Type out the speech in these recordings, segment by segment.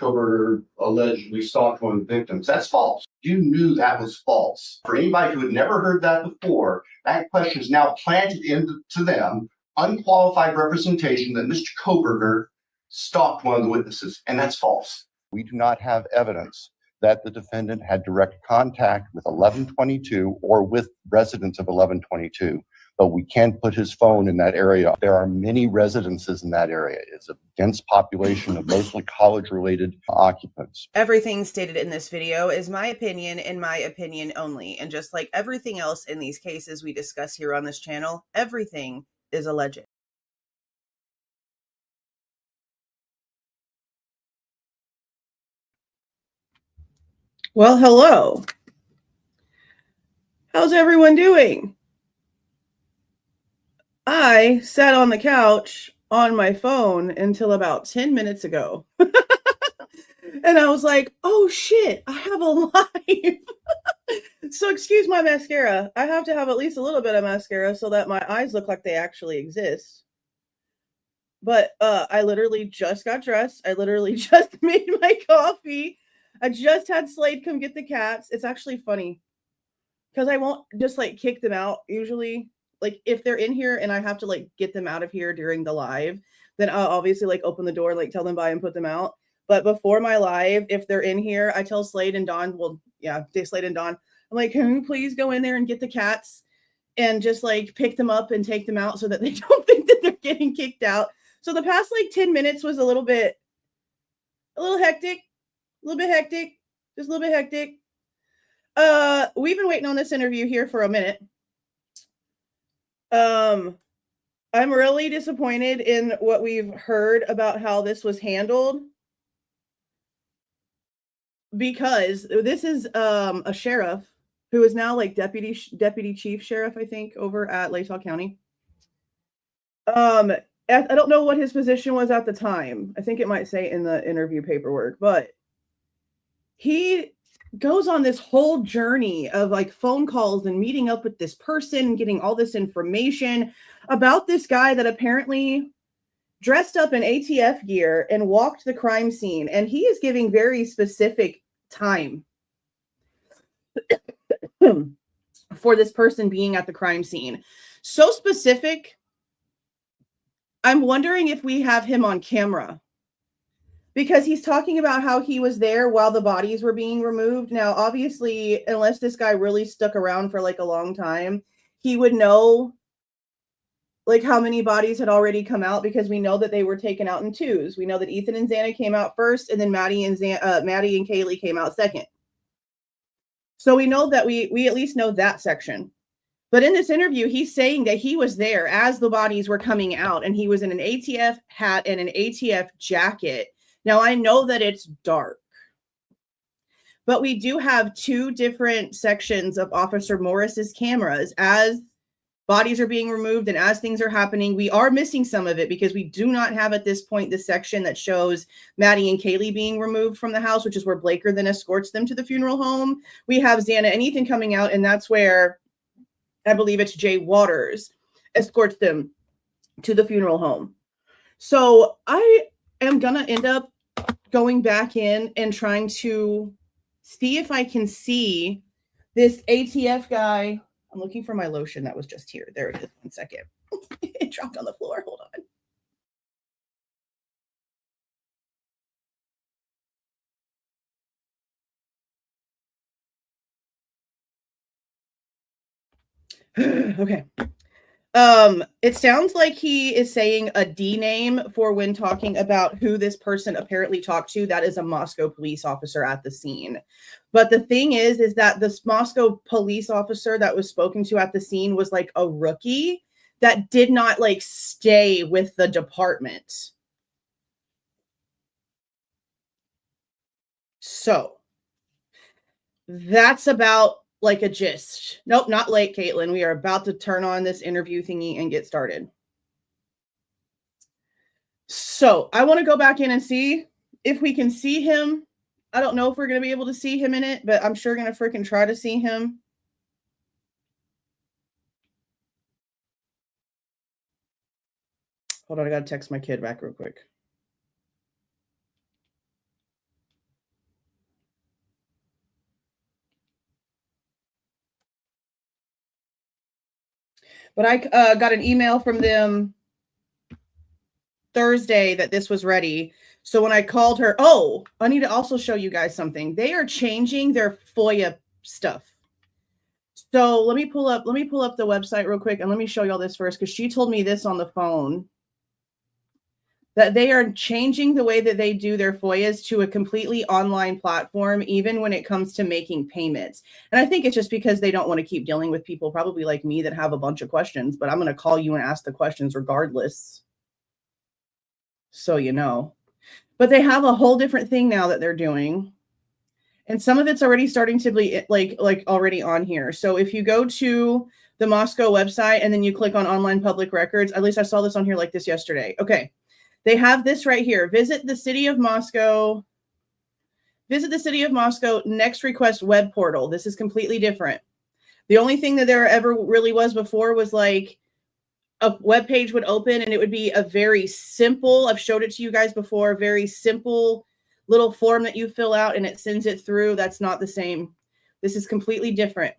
Kohberger allegedly stalked one of the victims. That's false. You knew that was false. For anybody who had never heard that before, that question is now planted into them, unqualified representation that Mr. Kohberger stalked one of the witnesses, and that's false. We do not have evidence that the defendant had direct contact with 1122 or with residents of 1122, but we can put his phone in that area. There are many residences in that area. It's a dense population of mostly college-related occupants. Everything stated in this video is my opinion and my opinion only. And just like everything else in these cases we discuss here on this channel, everything is alleged. Well, hello. How's everyone doing? I sat on the couch on my phone until about 10 minutes ago. And I was like, oh shit, I have a live. So excuse my mascara. I have to have at least a little bit of mascara so that my eyes look like they actually exist. But I literally just got dressed. I literally just made my coffee. I just had Slade come get the cats. It's actually funny because I won't just like kick them out usually. Like if they're in here and I have to like get them out of here during the live, then I'll obviously like open the door, like tell them bye and put them out. But before my live, if they're in here, I tell Slade and Dawn, well, yeah, Slade and Dawn, I'm like, can you please go in there and get the cats and just like pick them up and take them out so that they don't think that they're getting kicked out. So the past like 10 minutes was a little hectic, just a little bit hectic. We've been waiting on this interview here for a minute. I'm really disappointed in what we've heard about how this was handled, because this is a sheriff who is now like deputy chief sheriff, I think, over at Latah County. I don't know what his position was at the time. I think it might say in the interview paperwork, but he goes on this whole journey of like phone calls and meeting up with this person and getting all this information about this guy that apparently dressed up in ATF gear and walked the crime scene. And he is giving very specific time for this person being at the crime scene. So specific, I'm wondering if we have him on camera, because he's talking about how he was there while the bodies were being removed. Now, obviously, unless this guy really stuck around for like a long time, he would know like how many bodies had already come out, because we know that they were taken out in twos. We know that Ethan and Xana came out first, and then Maddie and Kaylee came out second. So we know that we at least know that section. But in this interview, he's saying that he was there as the bodies were coming out, and he was in an ATF hat and an ATF jacket. Now, I know that it's dark, but we do have two different sections of Officer Morris's cameras as bodies are being removed and as things are happening. We are missing some of it because we do not have at this point the section that shows Maddie and Kaylee being removed from the house, which is where Blaker then escorts them to the funeral home. We have Xana and Ethan coming out, and that's where I believe it's Jay Waters escorts them to the funeral home. So I am going to end up going back in and trying to see if I can see this ATF guy. I'm looking for my lotion that was just here. There it is. 1 second. It dropped on the floor. Hold on. Okay. It sounds like he is saying a D name for when talking about who this person apparently talked to. That is a Moscow police officer at the scene. But the thing is that this Moscow police officer that was spoken to at the scene was like a rookie that did not like stay with the department. So that's about like a gist. Nope, not late, Caitlin. We are about to turn on this interview thingy and get started. So I want to go back in and see if we can see him. I don't know if we're going to be able to see him in it, but I'm sure going to freaking try to see him. Hold on, I got to text my kid back real quick. But I got an email from them Thursday that this was ready. So when I called her, oh, I need to also show you guys something. They are changing their FOIA stuff. So let me pull up the website real quick and let me show y'all this first, because she told me this on the phone, that they are changing the way that they do their FOIAs to a completely online platform, even when it comes to making payments. And I think it's just because they don't want to keep dealing with people probably like me that have a bunch of questions, but I'm going to call you and ask the questions regardless. So you know. But they have a whole different thing now that they're doing. And some of it's already starting to be like already on here. So if you go to the Moscow website and then you click on online public records, at least I saw this on here like this yesterday. Okay. They have this right here. Visit the City of Moscow next request web portal. This is completely different. The only thing that there ever really was before was like a web page would open and it would be a very simple, I've showed it to you guys before, very simple little form that you fill out and it sends it through. That's not the same. This is completely different.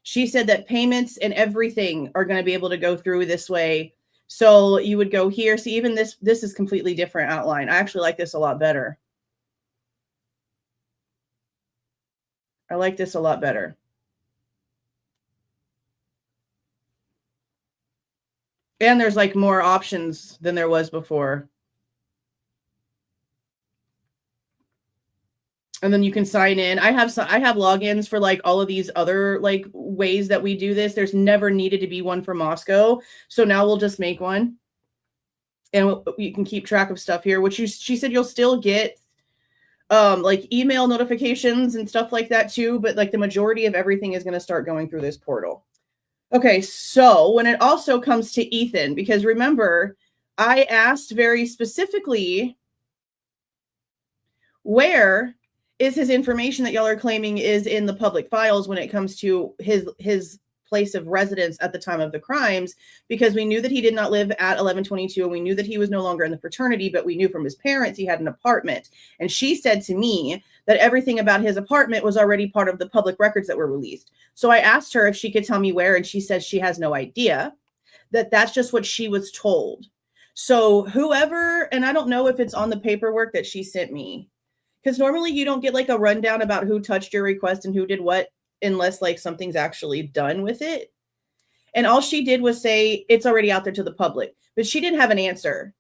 She said that payments and everything are going to be able to go through this way. So you would go here. See, even this is completely different outline. I actually like this a lot better. I like this a lot better. And there's like more options than there was before. And then you can sign in. I have logins for like all of these other like ways that we do this. There's never needed to be one for Moscow. So now we'll just make one. And you can keep track of stuff here, which she said you'll still get like email notifications and stuff like that too. But like the majority of everything is going to start going through this portal. Okay, so when it also comes to Ethan, because remember, I asked very specifically, where is his information that y'all are claiming is in the public files when it comes to his place of residence at the time of the crimes? Because we knew that he did not live at 1122, and we knew that he was no longer in the fraternity, but we knew from his parents he had an apartment. And she said to me that everything about his apartment was already part of the public records that were released. So I asked her if she could tell me where, and she says she has no idea, that's just what she was told. So whoever, and I don't know if it's on the paperwork that she sent me, because normally you don't get like a rundown about who touched your request and who did what unless like something's actually done with it. And all she did was say it's already out there to the public, but she didn't have an answer.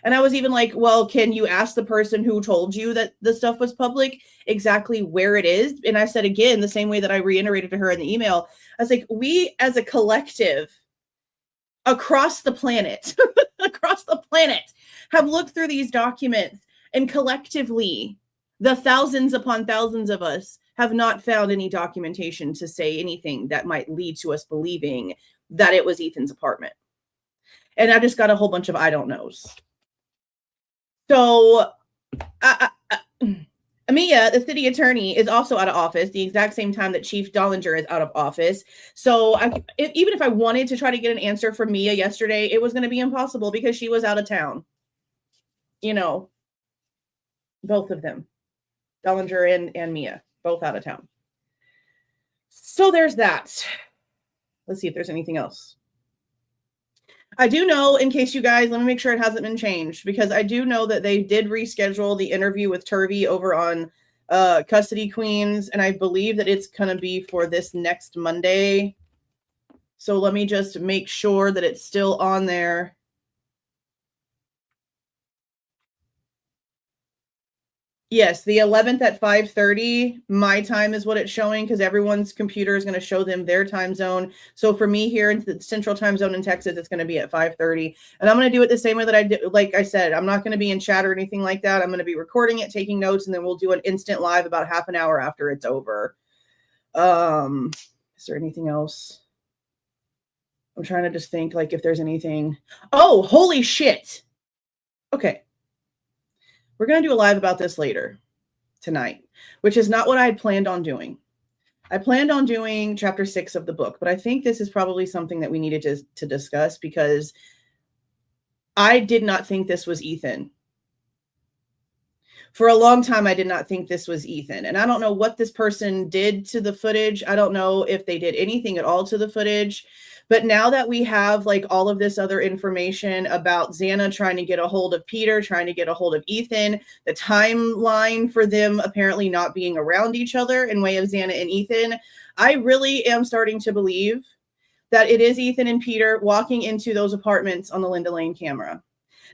And I was even like, well, can you ask the person who told you that the stuff was public exactly where it is? And I said, again, the same way that I reiterated to her in the email, I was like, we as a collective across the planet, have looked through these documents, and collectively, the thousands upon thousands of us have not found any documentation to say anything that might lead to us believing that it was Ethan's apartment. And I just got a whole bunch of I don't knows. So Amia, the city attorney, is also out of office the exact same time that Chief Dollinger is out of office. So even if I wanted to try to get an answer from Mia yesterday, it was going to be impossible because she was out of town. You know, both of them, Dollinger and Mia, both out of town. So there's that. Let's see if there's anything else. I do know, in case you guys, let me make sure it hasn't been changed, because I do know that they did reschedule the interview with Turvey over on Custody Queens, and I believe that it's going to be for this next Monday. So let me just make sure that it's still on there. Yes, the 11th at 5:30. My time is what it's showing because everyone's computer is going to show them their time zone. So for me here in the central time zone in Texas, it's going to be at 5:30. And I'm going to do it the same way that I did. Like I said, I'm not going to be in chat or anything like that. I'm going to be recording it, taking notes, and then we'll do an instant live about half an hour after it's over. Is there anything else? I'm trying to just think like if there's anything. Oh, holy shit. Okay. We're going to do a live about this later tonight, which is not what I had planned on doing. I planned on doing chapter 6 of the book, but I think this is probably something that we needed to discuss because I did not think this was Ethan. For a long time, I did not think this was Ethan. And I don't know what this person did to the footage. I don't know if they did anything at all to the footage, But now that we have like all of this other information about Xana trying to get a hold of Peter, trying to get a hold of Ethan, the timeline for them apparently not being around each other in way of Xana and Ethan, I really am starting to believe that it is Ethan and Peter walking into those apartments on the Linda Lane camera.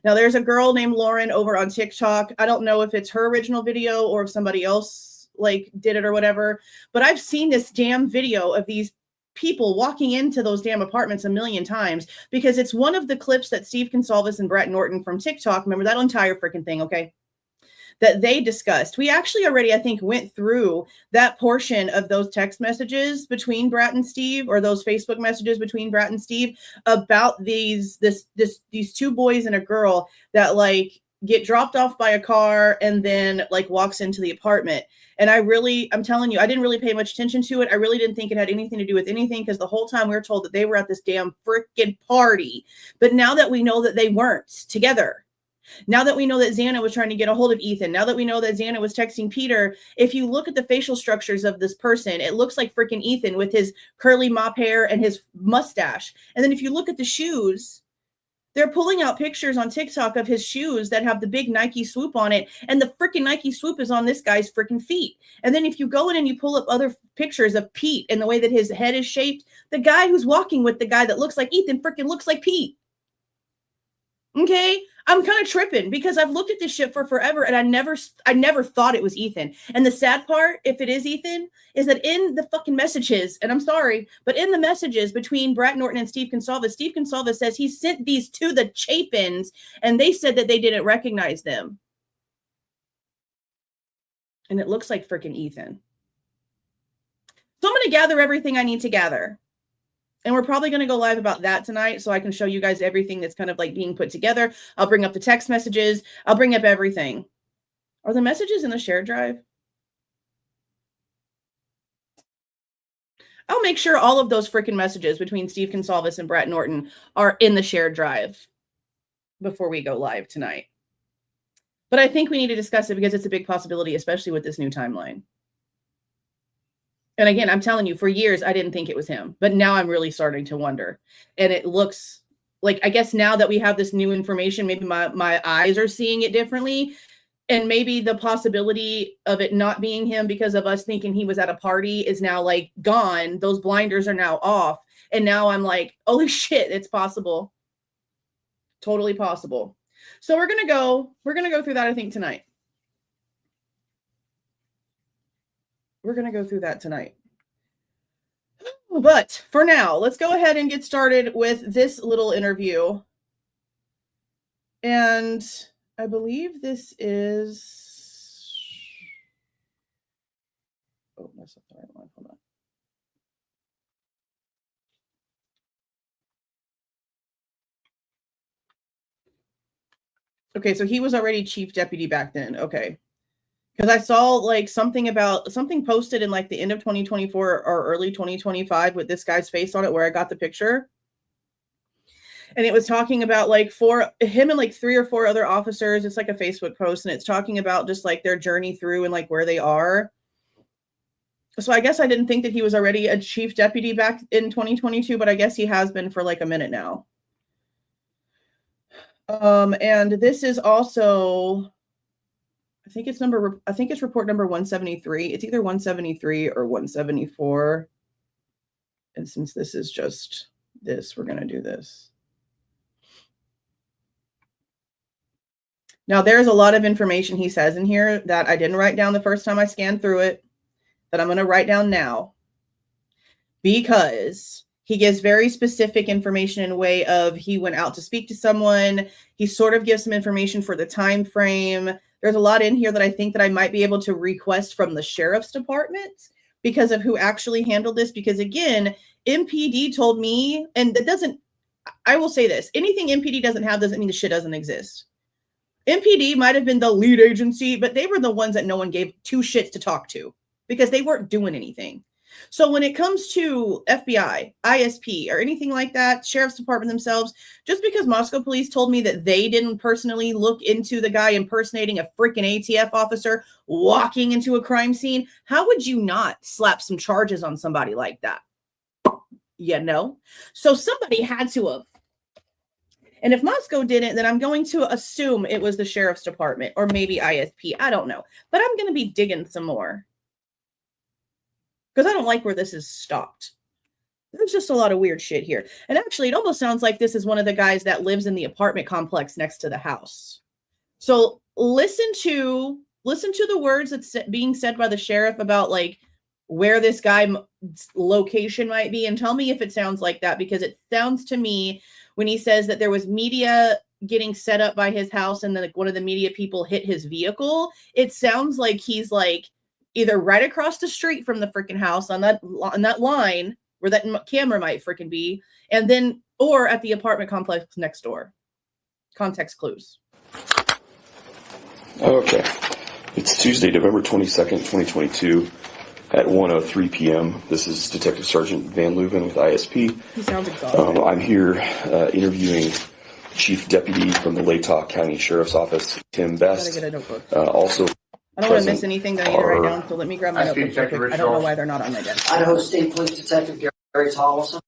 Now, there's a girl named Lauren over on TikTok. I don't know if it's her original video or if somebody else like did it or whatever, but I've seen this damn video of these people walking into those damn apartments a million times because it's one of the clips that Steve Goncalves and Brett Norton from TikTok, remember that entire freaking thing, okay, that they discussed. We actually already, I think, went through that portion of those text messages between Brett and Steve, or those Facebook messages between Brett and Steve about these two boys and a girl that like get dropped off by a car and then like walks into the apartment. And I'm telling you, I didn't really pay much attention to it. I really didn't think it had anything to do with anything because the whole time we were told that they were at this damn freaking party. But now that we know that they weren't together, now that we know that Xana was trying to get a hold of Ethan, now that we know that Xana was texting Peter, if you look at the facial structures of this person, it looks like freaking Ethan with his curly mop hair and his mustache. And then if you look at the shoes, they're pulling out pictures on TikTok of his shoes that have the big Nike swoop on it. And the freaking Nike swoop is on this guy's freaking feet. And then if you go in and you pull up other pictures of Pete and the way that his head is shaped, the guy who's walking with the guy that looks like Ethan freaking looks like Pete. Okay, I'm kind of tripping because I've looked at this shit for forever and I never thought it was Ethan. And the sad part, if it is Ethan, is that in the fucking messages, and I'm sorry, but in the messages between Brett Norton and Steve Goncalves says he sent these to the Chapins and they said that they didn't recognize them. And it looks like freaking Ethan. So I'm going to gather everything I need to gather. And we're probably going to go live about that tonight so I can show you guys everything that's kind of like being put together. I'll bring up the text messages. I'll bring up everything. Are the messages in the shared drive? I'll make sure all of those freaking messages between Steve Goncalves and Brett Norton are in the shared drive before we go live tonight. But I think we need to discuss it because it's a big possibility, especially with this new timeline. And again, I'm telling you, for years, I didn't think it was him. But now I'm really starting to wonder. And it looks like, I guess now that we have this new information, maybe my eyes are seeing it differently. And maybe the possibility of it not being him because of us thinking he was at a party is now like gone. Those blinders are now off. And now I'm like, holy shit, it's possible. Totally possible. So we're going to go through that, I think, tonight. We're going to go through that tonight. But for now, let's go ahead and get started with this little interview. And I believe this is... Oh, that's not the right one. Hold on. Okay, so he was already chief deputy back then. Okay. Because I saw like something posted in like the end of 2024 or early 2025 with this guy's face on it where I got the picture. And it was talking about like him and like 3 or 4 other officers. It's like a Facebook post and it's talking about just like their journey through and like where they are. So I guess I didn't think that he was already a chief deputy back in 2022, but I guess he has been for like a minute now. And this is also... I think it's report number 173. It's either 173 or 174. And since this is just this, we're going to do this. Now, there's a lot of information he says in here that I didn't write down the first time I scanned through it, that I'm going to write down now. Because he gives very specific information in a way of he went out to speak to someone. He sort of gives some information for the time frame. There's a lot in here that I think that I might be able to request from the sheriff's department because of who actually handled this. Because again, MPD told me, and that doesn't, I will say this, anything MPD doesn't have doesn't mean the shit doesn't exist. MPD might have been the lead agency, but they were the ones that no one gave 2 shits to talk to because they weren't doing anything. So when it comes to FBI, ISP, or anything like that, sheriff's department themselves, just because Moscow police told me that they didn't personally look into the guy impersonating a freaking ATF officer walking into a crime scene, how would you not slap some charges on somebody like that? You know? So somebody had to have. And if Moscow didn't, then I'm going to assume it was the sheriff's department or maybe ISP. I don't know. But I'm going to be digging some more. Because I don't like where this is stopped. There's just a lot of weird shit here. And actually, it almost sounds like this is one of the guys that lives in the apartment complex next to the house. So listen to the words that's being said by the sheriff about like where this guy's location might be, and tell me if it sounds like that, because it sounds to me when he says that there was media getting set up by his house and then like one of the media people hit his vehicle. It sounds like he's like either right across the street from the freaking house on that line where that camera might freaking be, and then or at the apartment complex next door. Context clues. Okay. It's Tuesday, November 22nd, 2022 at 1:03 p.m. This is Detective Sergeant Van Leuven with ISP. He sounds exhausted. I'm here interviewing Chief Deputy from the Latah County Sheriff's Office, Tim Best. Gotta get a notebook. Also, I don't want to miss anything that I need to write down, so let me grab my notebook. I don't know why they're not on my desk. Idaho State Police Detective Gary Tollison.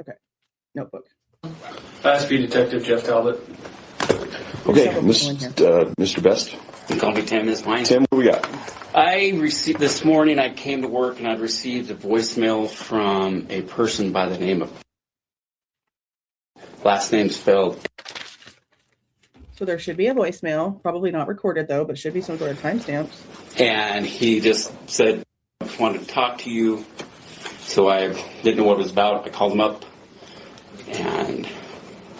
Okay, notebook. ISP Detective Jeff Talbot. okay, Mr. Best. You call me Tim, is fine. Tim, what do we got? I received this morning, I came to work and I'd received a voicemail from a person by the name of, last name spelled. So there should be a voicemail, probably not recorded though, but should be some sort of timestamps. And he just said, I just wanted to talk to you. So I didn't know what it was about. I called him up and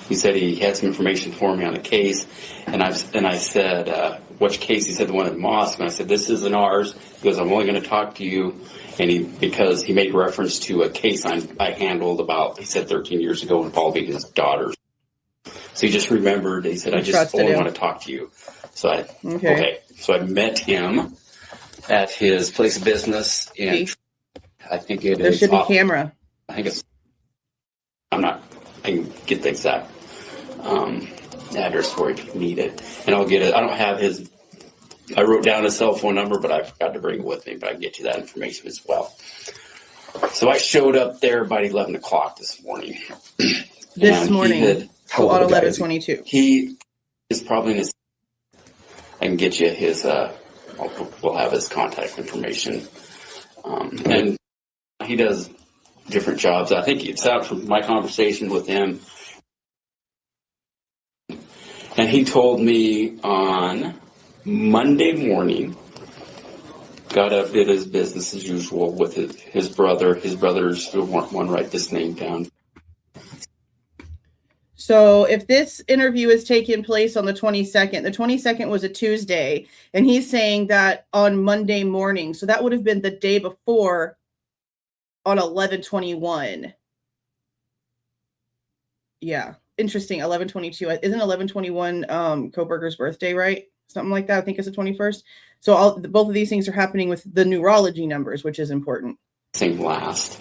he said he had some information for me on a case. And I said, which case? He said the one in Moscow. And I said, this isn't ours. He goes, I'm only going to talk to you. And because he made reference to a case I handled about, he said 13 years ago involving his daughters. So he just remembered. He said, I just only want to talk to you. So So I met him at his place of business in, I think it is. There should be camera. I think it's, I can get the exact address for it if you need it. And I'll get it. I don't have his, I wrote down his cell phone number, but I forgot to bring it with me, but I can get you that information as well. So I showed up there about 11 o'clock this morning. This morning, so on 11/22. He is probably in his, I can get you his, we'll have his contact information. And he does different jobs. I think it's out from my conversation with him. And he told me on Monday morning, got up, did his business as usual with his brother. His brothers want to write this name down. So if this interview is taking place on the 22nd was a Tuesday, and he's saying that on Monday morning. So that would have been the day before on 11/21. Yeah. Interesting. 11/22. Isn't 11/21 Kohberger's birthday, right? Something like that. I think it's the 21st. So both of these things are happening with the neurology numbers, which is important. Same last.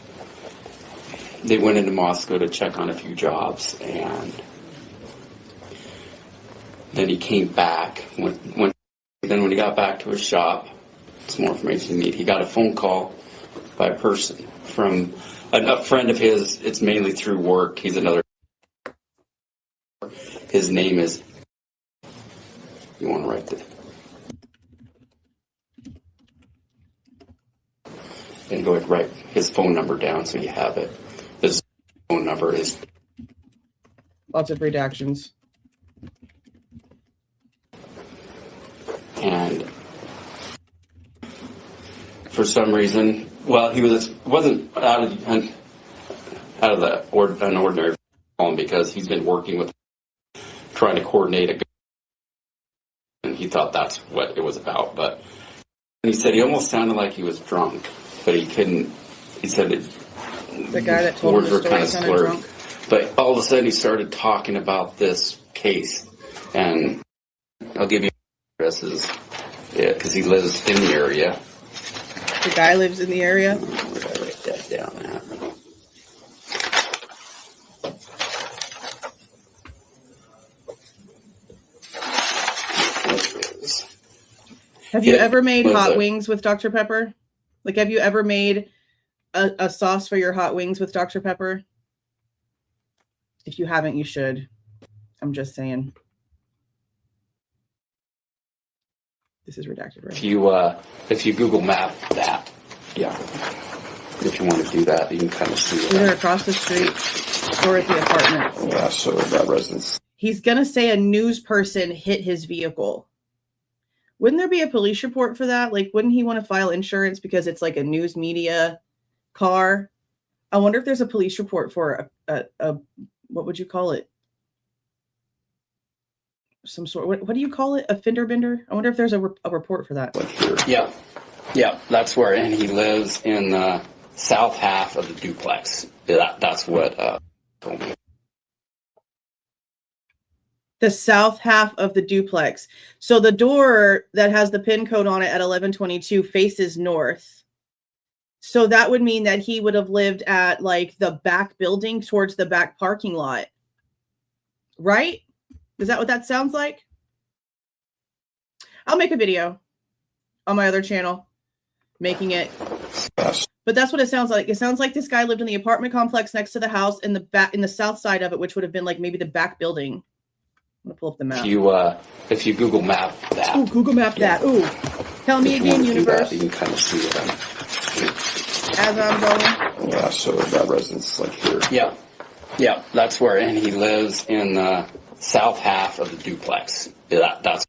They went into Moscow to check on a few jobs, and then he came back. When he got back to his shop, some more information you need. He got a phone call by a person from a friend of his. It's mainly through work. He's another. His name is. You want to write it? And go ahead and write his phone number down so you have it. His phone number is. Lots of redactions. And for some reason, well, he wasn't out of the ordinary column because he's been working with trying to coordinate a, and he thought that's what it was about. But he said he almost sounded like he was drunk, but he couldn't. He said it. The guy that told him the story sounded drunk. But all of a sudden, he started talking about this case, and I'll give you addresses because he lives in the area. The guy lives in the area. Where did I write that down at? What is Have you ever made was hot a- wings with Dr. Pepper? Like, have you ever made a sauce for your hot wings with Dr. Pepper? If you haven't, you should. I'm just saying. This is redacted, right? If you Google Map that, yeah. If you want to do that, you can kind of see it. Either across the street or at the apartment. Yeah, so that residence. He's gonna say a news person hit his vehicle. Wouldn't there be a police report for that? Like, wouldn't he want to file insurance because it's like a news media car? I wonder if there's a police report for a what would you call it? Some sort. What do you call it? A fender bender? I wonder if there's a report for that. Yeah, that's where, and he lives in the south half of the duplex. That's what told me. The south half of the duplex. So the door that has the pin code on it at 1122 faces north. So that would mean that he would have lived at like the back building towards the back parking lot. Right? Is that what that sounds like? I'll make a video on my other channel making it. But that's what it sounds like. It sounds like this guy lived in the apartment complex next to the house in the back, in the south side of it, which would have been like maybe the back building. I'm gonna pull up the map. If you Google Map that. Oh, Google Map that. Ooh, tell me again, universe. You can kind of see it. As I'm going. Yeah, so that residence like here. Yeah, that's where, and he lives in the south half of the duplex. That's.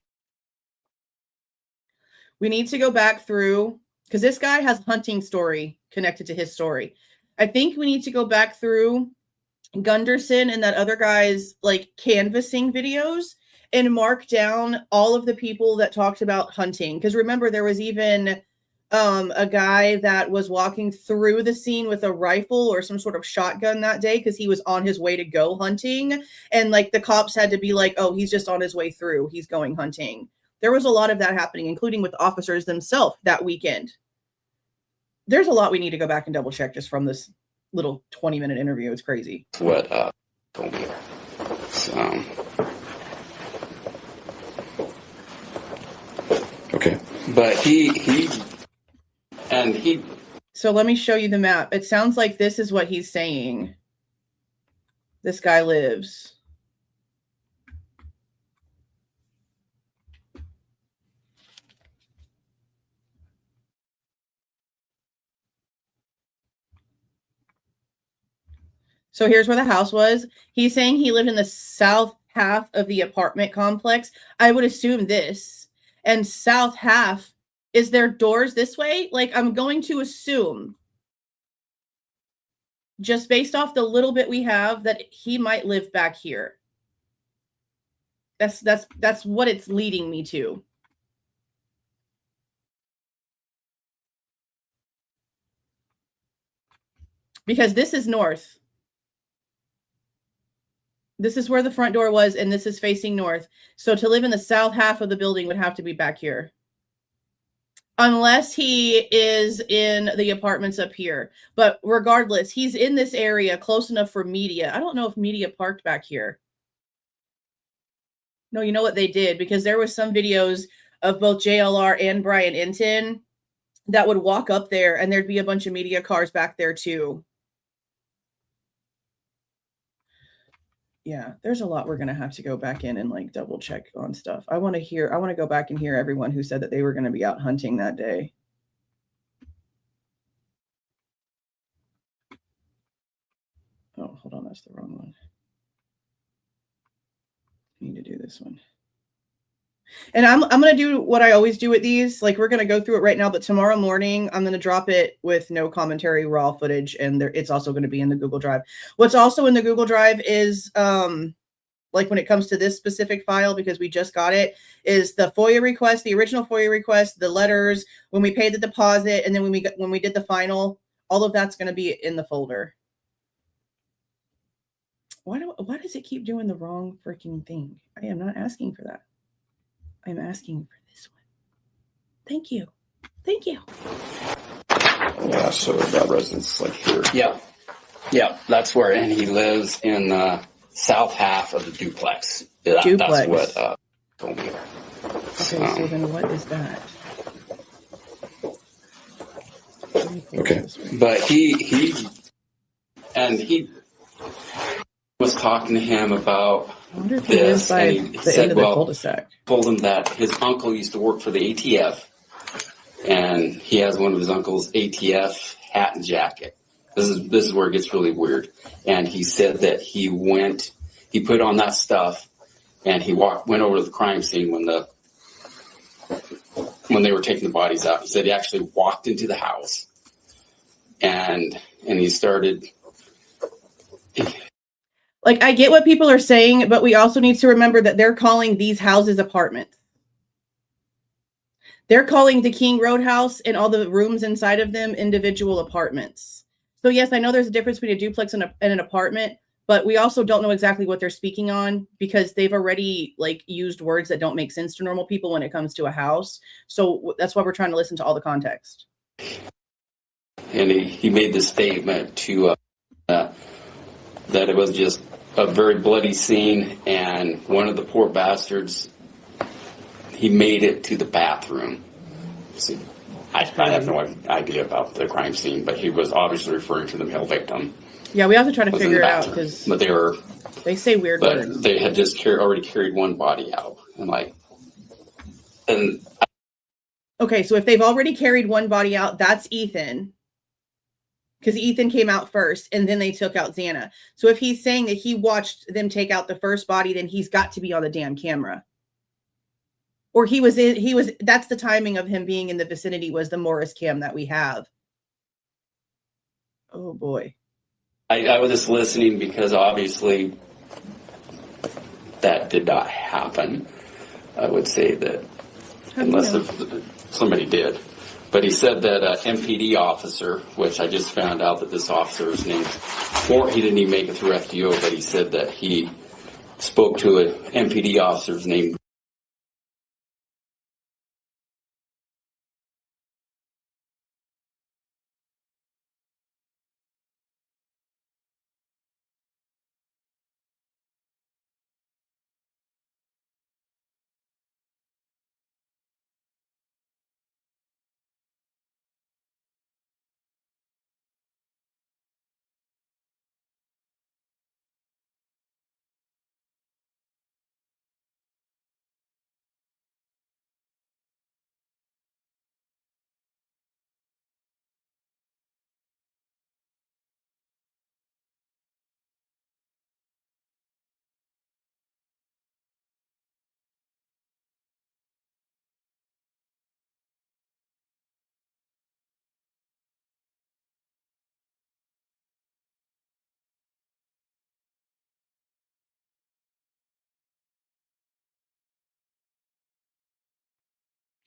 We need to go back through because this guy has hunting story connected to his story. I think we need to go back through Gunderson and that other guy's like canvassing videos and mark down all of the people that talked about hunting. Because remember, there was even a guy that was walking through the scene with a rifle or some sort of shotgun that day because he was on his way to go hunting. And like the cops had to be like, oh, he's just on his way through. He's going hunting. There was a lot of that happening, including with officers themselves that weekend. There's a lot we need to go back and double check just from this little 20-minute interview. It's crazy. What told me. So. Okay. But he. So let me show you the map. It sounds like this is what he's saying. This guy lives. So here's where the house was. He's saying he lived in the south half of the apartment complex. I would assume this. And south half, is there doors this way? Like, I'm going to assume, just based off the little bit we have, that he might live back here. That's what it's leading me to. Because this is north. This is where the front door was, and this is facing north. So to live in the south half of the building would have to be back here. Unless he is in the apartments up here. But regardless, he's in this area close enough for media. I don't know if media parked back here. No, you know what they did? Because there was some videos of both JLR and Brian Inton that would walk up there, and there'd be a bunch of media cars back there too. Yeah, there's a lot we're going to have to go back in and like double check on stuff. I want to go back and hear everyone who said that they were going to be out hunting that day. Oh, hold on. That's the wrong one. I need to do this one. And I'm going to do what I always do with these. Like, we're going to go through it right now, but tomorrow morning, I'm going to drop it with no commentary, raw footage, and it's also going to be in the Google Drive. What's also in the Google Drive is, like when it comes to this specific file, because we just got it, is the FOIA request, the original FOIA request, the letters, when we paid the deposit, and then when we did the final, all of that's going to be in the folder. Why does it keep doing the wrong freaking thing? I am not asking for that. I'm asking for this one. Thank you. Thank you. Yeah, so that residence like here. Yeah, that's where, and he lives in the south half of the duplex. That's what told me. Okay, so then what is that? Okay. But he was talking to him about I wonder if he lives this, by and he the end said, of the well, cul-de-sac. told him that his uncle used to work for the ATF, and he has one of his uncle's ATF hat and jacket. This is where it gets really weird. And he said that he put on that stuff, and he went over to the crime scene when they were taking the bodies out. He said he actually walked into the house, and he started. Like, I get what people are saying, but we also need to remember that they're calling these houses apartments. They're calling the King Road house and all the rooms inside of them individual apartments. So yes, I know there's a difference between a duplex and an apartment, but we also don't know exactly what they're speaking on because they've already like used words that don't make sense to normal people when it comes to a house. So that's why we're trying to listen to all the context. And he made the statement to that it was just a very bloody scene, and one of the poor bastards, he made it to the bathroom. See, I have no idea about the crime scene, but he was obviously referring to the male victim. Yeah, we have to try to figure it out because they say weird words. But they had just already carried one body out, Okay, so if they've already carried one body out, that's Ethan. Because Ethan came out first, and then they took out Xana. So if he's saying that he watched them take out the first body, then he's got to be on the damn camera. Or that's the timing of him being in the vicinity was the Morris cam that we have. Oh boy. I was just listening because obviously that did not happen. I would say that unless somebody did. But he said that MPD officer, which I just found out that this officer is named, he didn't even make it through FDO, but he said that he spoke to an MPD officer's name.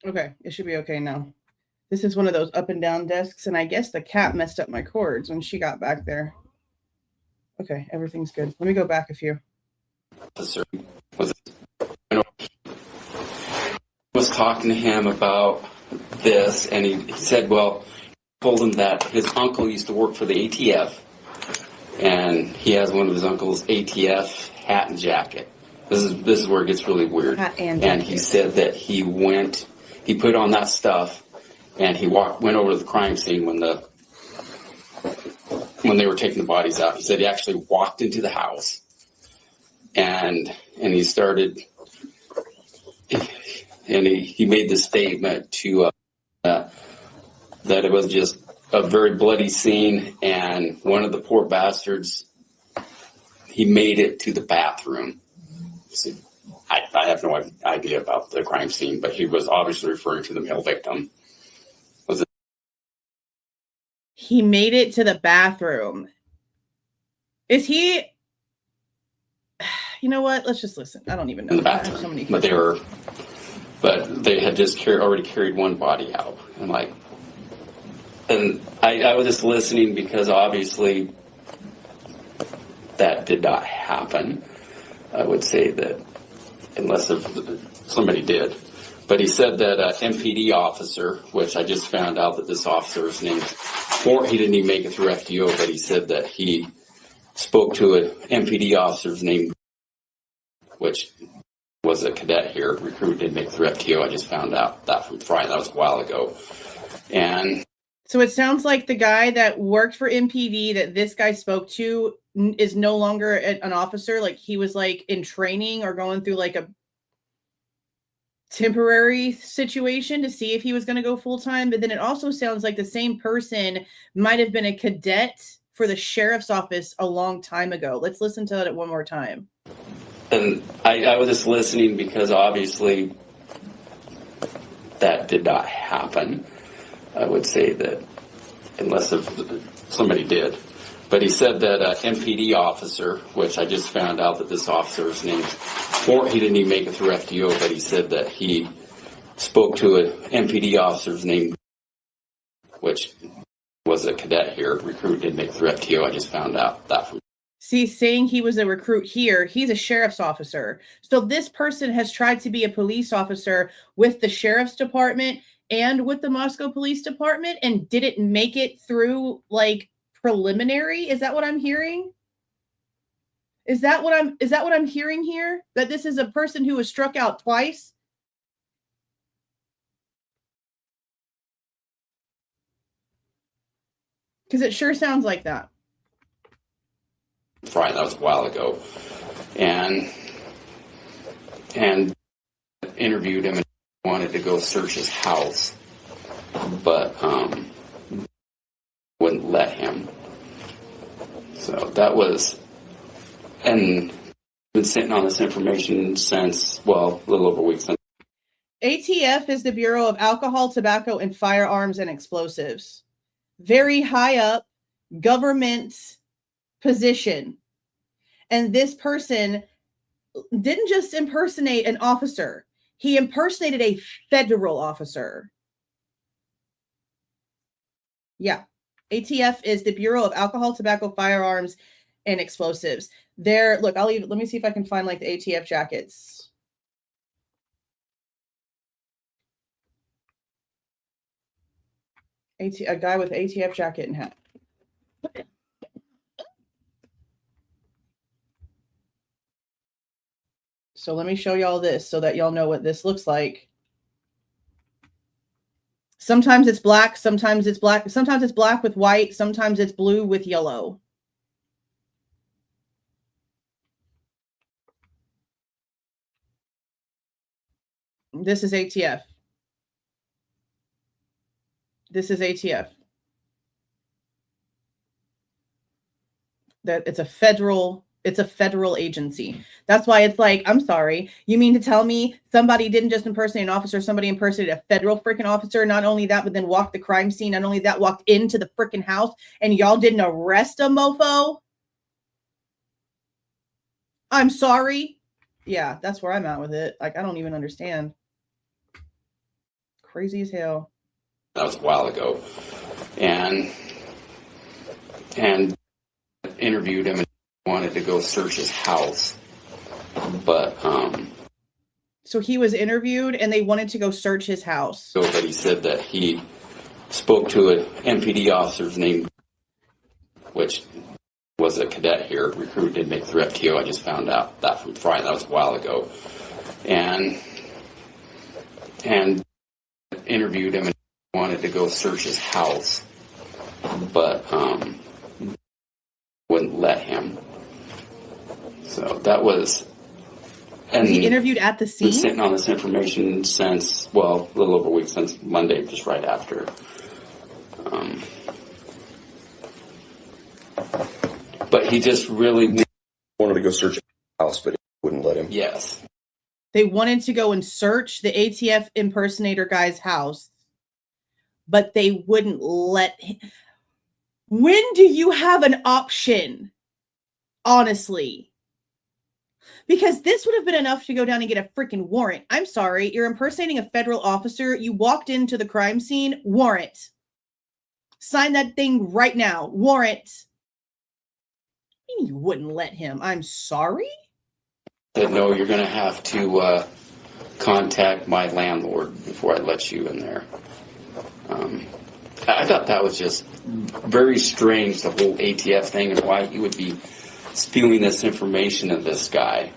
Okay, it should be okay now. This is one of those up and down desks, and I guess the cat messed up my cords when she got back there. Okay, everything's good. Let me go back a few. Officer was talking to him about this, and he said, well, told him that his uncle used to work for the ATF, and he has one of his uncle's ATF hat and jacket. This is where it gets really weird. Hat and jacket. And he said that he put on that stuff, and he went over to the crime scene when they were taking the bodies out. He said he actually walked into the house, and he started, and he made the statement to that it was just a very bloody scene, and one of the poor bastards, he made it to the bathroom. See, I have no idea about the crime scene, but he was obviously referring to the male victim. He made it to the bathroom. Is he? You know what? Let's just listen. I don't even know. In the bathroom. I have so many but they had just already carried one body out, and I was just listening because obviously that did not happen. I would say that unless somebody did. But he said that MPD officer, which I just found out that this officer is named, he didn't even make it through FDO, but he said that he spoke to an MPD officer's name, which was a cadet here, recruit, didn't make it through FTO. I just found out that from Friday. That was a while ago. And So it sounds like the guy that worked for MPD that this guy spoke to is no longer an officer. Like he was like in training or going through like a temporary situation to see if he was going to go full time. But then it also sounds like the same person might have been a cadet for the sheriff's office a long time ago. Let's listen to that one more time. And I was just listening because obviously that did not happen. I would say that unless if somebody did. But he said that MPD officer, which I just found out that this officer's name, he didn't even make it through FTO, but he said that he spoke to an MPD officer's name, which was a cadet here, recruit, didn't make it through FTO. I just found out that from. See, saying he was a recruit here, he's a sheriff's officer. So this person has tried to be a police officer with the sheriff's department and with the Moscow Police Department and didn't make it through like preliminary. Is that what I'm hearing? Is that what I'm hearing here? That this is a person who was struck out twice? Because it sure sounds like that. Right, that was a while ago. And interviewed him and wanted to go search his house, but wouldn't let him. So that was, and been sitting on this information since, well, a little over a week since. ATF is the Bureau of Alcohol, Tobacco, and Firearms and Explosives. Very high up government position. And this person didn't just impersonate an officer. He impersonated a federal officer. Yeah. ATF is the Bureau of Alcohol, Tobacco, Firearms, and Explosives. There, look, let me see if I can find like the ATF jackets. A guy with ATF jacket and hat. So let me show y'all this so that y'all know what this looks like. Sometimes it's black, sometimes it's black, sometimes it's black with white, sometimes it's blue with yellow. This is ATF. This is ATF. That it's a federal agency. That's why it's like, I'm sorry. You mean to tell me somebody didn't just impersonate an officer, somebody impersonated a federal freaking officer? Not only that, but then walked the crime scene. Not only that, walked into the freaking house and y'all didn't arrest a mofo? I'm sorry. Yeah, that's where I'm at with it. Like, I don't even understand. Crazy as hell. That was a while ago. And interviewed him and wanted to go search his house, but so he was interviewed and they wanted to go search his house. So, but he said that he spoke to an MPD officer's name, which was a cadet here, recruit, didn't make it through FTO. I just found out that from Friday. That was a while ago. And interviewed him and wanted to go search his house, but wouldn't let him. So that was. And was he interviewed at the scene? Been sitting on this information since, well, a little over a week, since Monday, just right after. But he just really wanted to go search his house, but he wouldn't let him. Yes. They wanted to go and search the ATF impersonator guy's house, but they wouldn't let him. When do you have an option? Honestly. Because this would have been enough to go down and get a freaking warrant. I'm sorry. You're impersonating a federal officer. You walked into the crime scene. Warrant. Sign that thing right now. Warrant. You wouldn't let him. I'm sorry. Said, no, you're going to have to contact my landlord before I let you in there. I thought that was just very strange, the whole ATF thing, and why he would be spewing this information of this guy.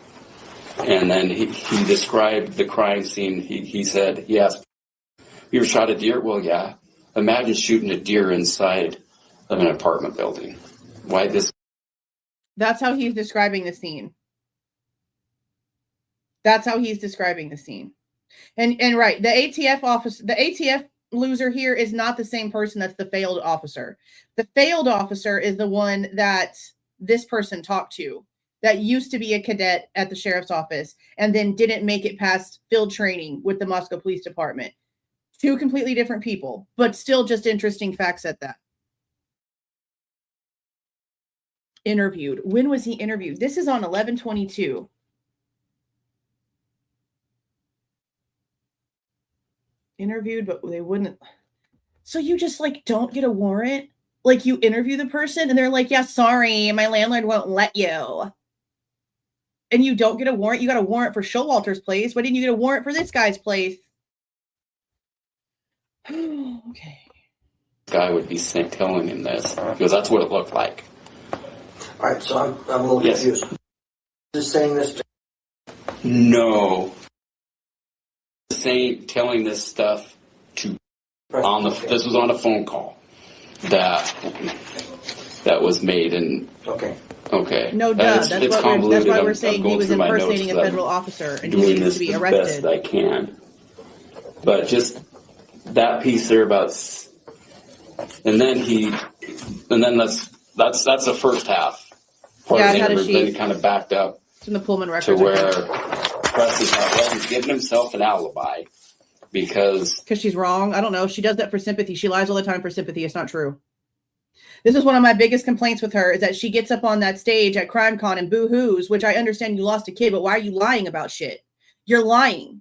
And then he described the crime scene. He said, yes, you ever shot a deer? Well, yeah. imagine shooting a deer inside of an apartment building. Why this? That's how he's describing the scene. That's how he's describing the scene. And right, the ATF loser here is not the same person that's the failed officer. The failed officer is the one that this person talked to, that used to be a cadet at the sheriff's office and then didn't make it past field training with the Moscow Police Department. Two completely different people, but still just interesting facts at that. Interviewed. When was he interviewed? This is on 11/22. Interviewed, but they wouldn't. So you just like don't get a warrant? Like you interview the person and they're like, yeah, sorry, my landlord won't let you. And you don't get a warrant. You got a warrant for Showalter's place. Why didn't you get a warrant for this guy's place? Okay. Guy would be telling him this because that's what it looked like. All right, so I'm a little confused. Just saying this. No. Telling this stuff to this was on a phone call that was made and okay. No, that's why we're saying he was impersonating a federal officer and he needs to be arrested. Best I can, but just that piece there about, and then that's the first half. Then kind of backed up in the Pullman records to where Presley thought, well, he's giving himself an alibi because she's wrong. I don't know. She does that for sympathy. She lies all the time for sympathy. It's not true. This is one of my biggest complaints with her is that she gets up on that stage at CrimeCon and boo-hoos, which I understand you lost a kid, but why are you lying about shit? You're lying.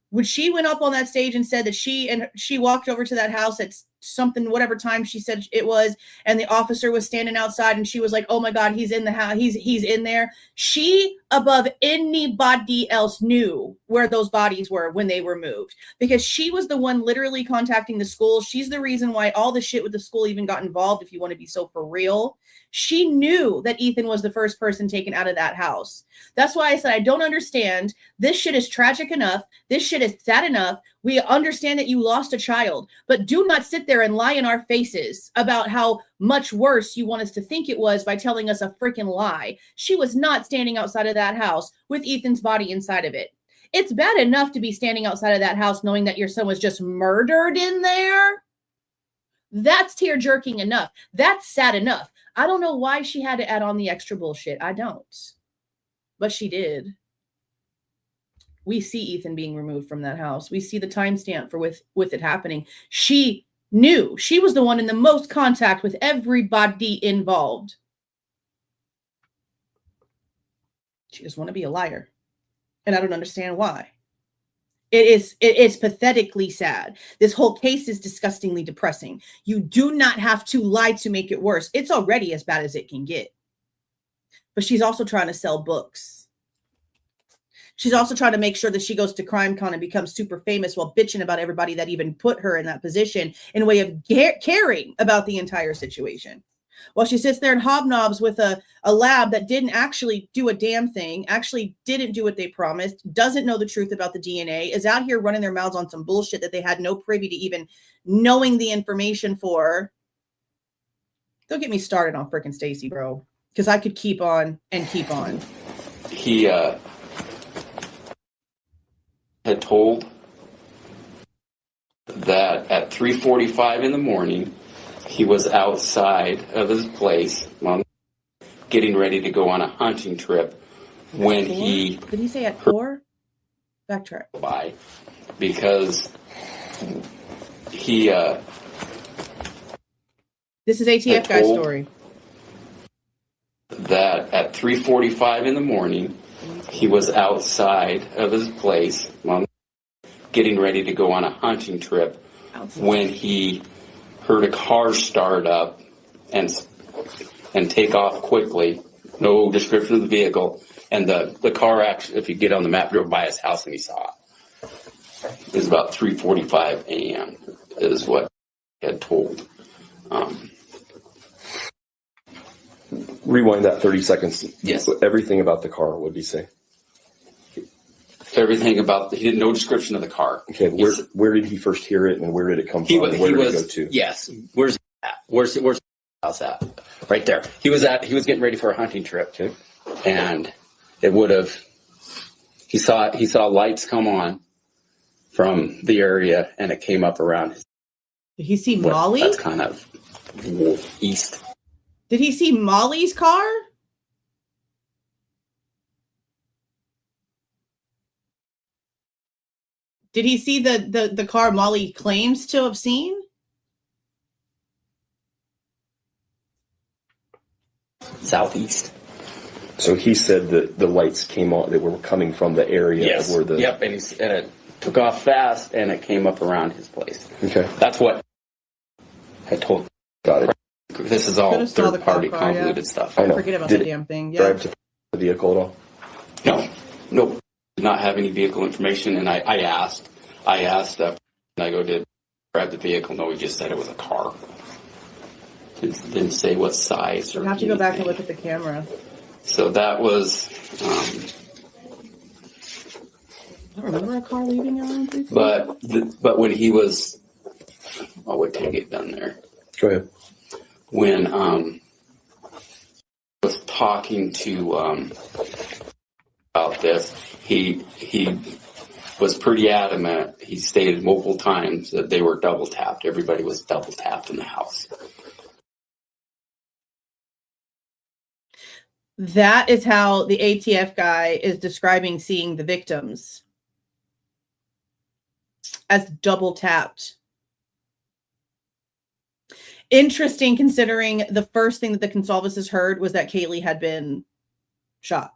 When she went up on that stage and said that she walked over to that house at something, whatever time she said it was, and the officer was standing outside and she was like, oh my God, he's in the house. He's in there. She, above anybody else, knew where those bodies were when they were moved because she was the one literally contacting the school. She's the reason why all the shit with the school even got involved, if you want to be so for real. She knew that Ethan was the first person taken out of that house. That's why I said, I don't understand. This shit is tragic enough. This shit is sad enough. We understand that you lost a child, but do not sit there and lie in our faces about how much worse you want us to think it was by telling us a freaking lie. She was not standing outside of that house with Ethan's body inside of it. It's bad enough to be standing outside of that house knowing that your son was just murdered in there. That's tear-jerking enough. That's sad enough. I don't know why she had to add on the extra bullshit. I don't. But she did. We see Ethan being removed from that house. We see the timestamp for with it happening. She knew. She was the one in the most contact with everybody involved. She just want to be a liar. And I don't understand why. It is pathetically sad. This whole case is disgustingly depressing. You do not have to lie to make it worse. It's already as bad as it can get. But she's also trying to sell books. She's also trying to make sure that she goes to CrimeCon and becomes super famous while bitching about everybody that even put her in that position in a way of caring about the entire situation. While she sits there and hobnobs with a lab that didn't actually do a damn thing, actually didn't do what they promised, doesn't know the truth about the DNA, is out here running their mouths on some bullshit that they had no privy to even knowing the information for. Don't get me started on frickin' Stacy, bro, because I could keep on and keep on. He had told that at 3:45 in the morning, he was outside of his place getting ready to go on a hunting trip when he... Did he say at 4? Backtrack. By, because he... This is ATF guy's story. That at 3:45 in the morning, he was outside of his place getting ready to go on a hunting trip when he heard a car start up and take off quickly. No description of the vehicle. And the car actually, if you get on the map, drove by his house and he saw it. It was about 3:45 a.m. is what he had told. Rewind that 30 seconds. Yes. Everything about the car, what did he say? everything about. He didn't know description of the car. Okay, where did he first hear it, and where did it come from? Where did it go to? Yes. Where's it at? Where's the house at? Right there. He was getting ready for a hunting trip, Okay. and it would have. He saw lights come on from the area, and it came up around his. Did he see Molly? That's kind of east. Did he see Molly's car? Did he see the car Molly claims to have seen? Southeast. So he said that the lights came on, that were coming from the area Yes. where the. Yep, and it took off fast, and it came up around his place. Okay. That's what I told. Got it. This is all Could've saw the third-party cop car, convoluted stuff. I know. Forget about Did that it damn thing. Yeah. Drive to the vehicle at all? No, did not have any vehicle information, and I asked, and I go, did grab the vehicle? No, he just said it was a car. Didn't say what size or You have to go back and anything. look at the camera. So that was, I don't remember a car leaving around 3:40. but when he was, I'll wait till you get done there. Go ahead. When was talking to about this, he was pretty adamant. He stated multiple times that they were double tapped. Everybody was double tapped in the house. That is how the ATF guy is describing seeing the victims, as double tapped. Interesting, considering the first thing that the Goncalves heard was that Kaylee had been shot.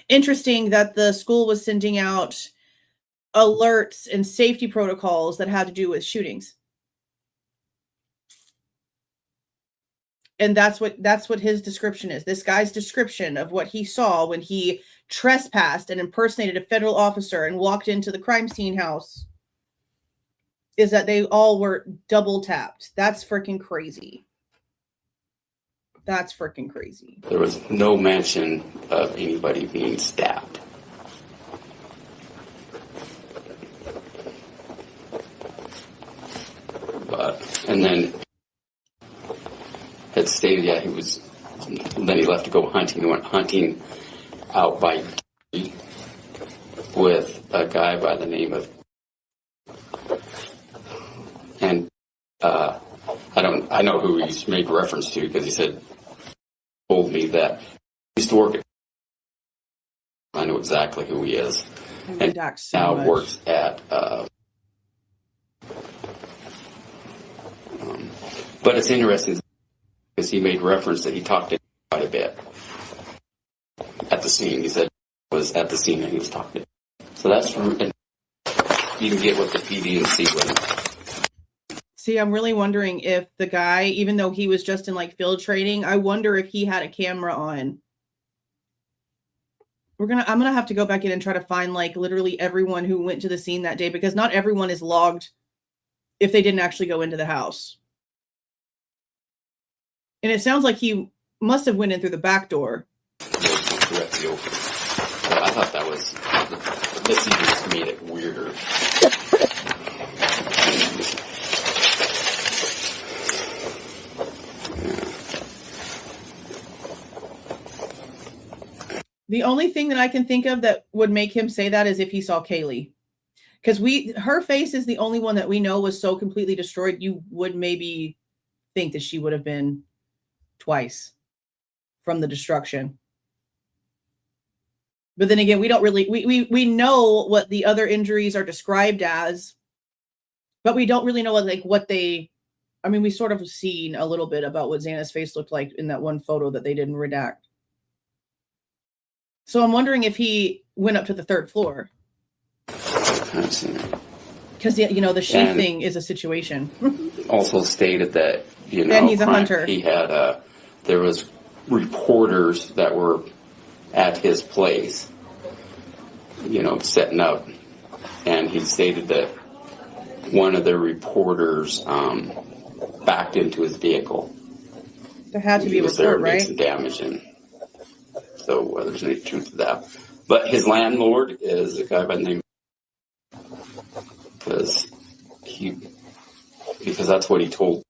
Interesting that the school was sending out alerts and safety protocols that had to do with shootings. And that's what his description is. This guy's description of what he saw when he trespassed and impersonated a federal officer and walked into the crime scene house is that they all were double tapped. That's freaking crazy. That's freaking crazy. There was no mention of anybody being stabbed. And then had stated, yeah, then he left to go hunting. He went hunting out by with a guy by the name of, and I know who he's made reference to because he told me that he used to work at, I know exactly who he is, and now works at, but it's interesting because he made reference that he talked to quite a bit at the scene. He said it was at the scene and he was talking to. So that's, and you can get what the PD and C with. See, I'm really wondering if the guy, even though he was just in like field training, I wonder if he had a camera on. I'm gonna have to go back in and try to find like literally everyone who went to the scene that day, because not everyone is logged if they didn't actually go into the house. And it sounds like he must have went in through the back door. Directly open. So I thought that was, this even just made it weirder. The only thing that I can think of that would make him say that is if he saw Kaylee. Because her face is the only one that we know was so completely destroyed, you would maybe think that she would have been twice from the destruction. But then again, we don't really, we know what the other injuries are described as, but we don't really know what they, I mean, we sort of seen a little bit about what Xana's face looked like in that one photo that they didn't redact. So I'm wondering if he went up to the third floor. I've seen it. Because, the sheath thing is a situation. Also stated that, and he's a hunter. He had, there was reporters that were at his place, setting up. And he stated that one of the reporters backed into his vehicle. There had to be a report, right? Some damage in. So whether there's any truth to that. But his landlord is a guy by the name, because that's what he told.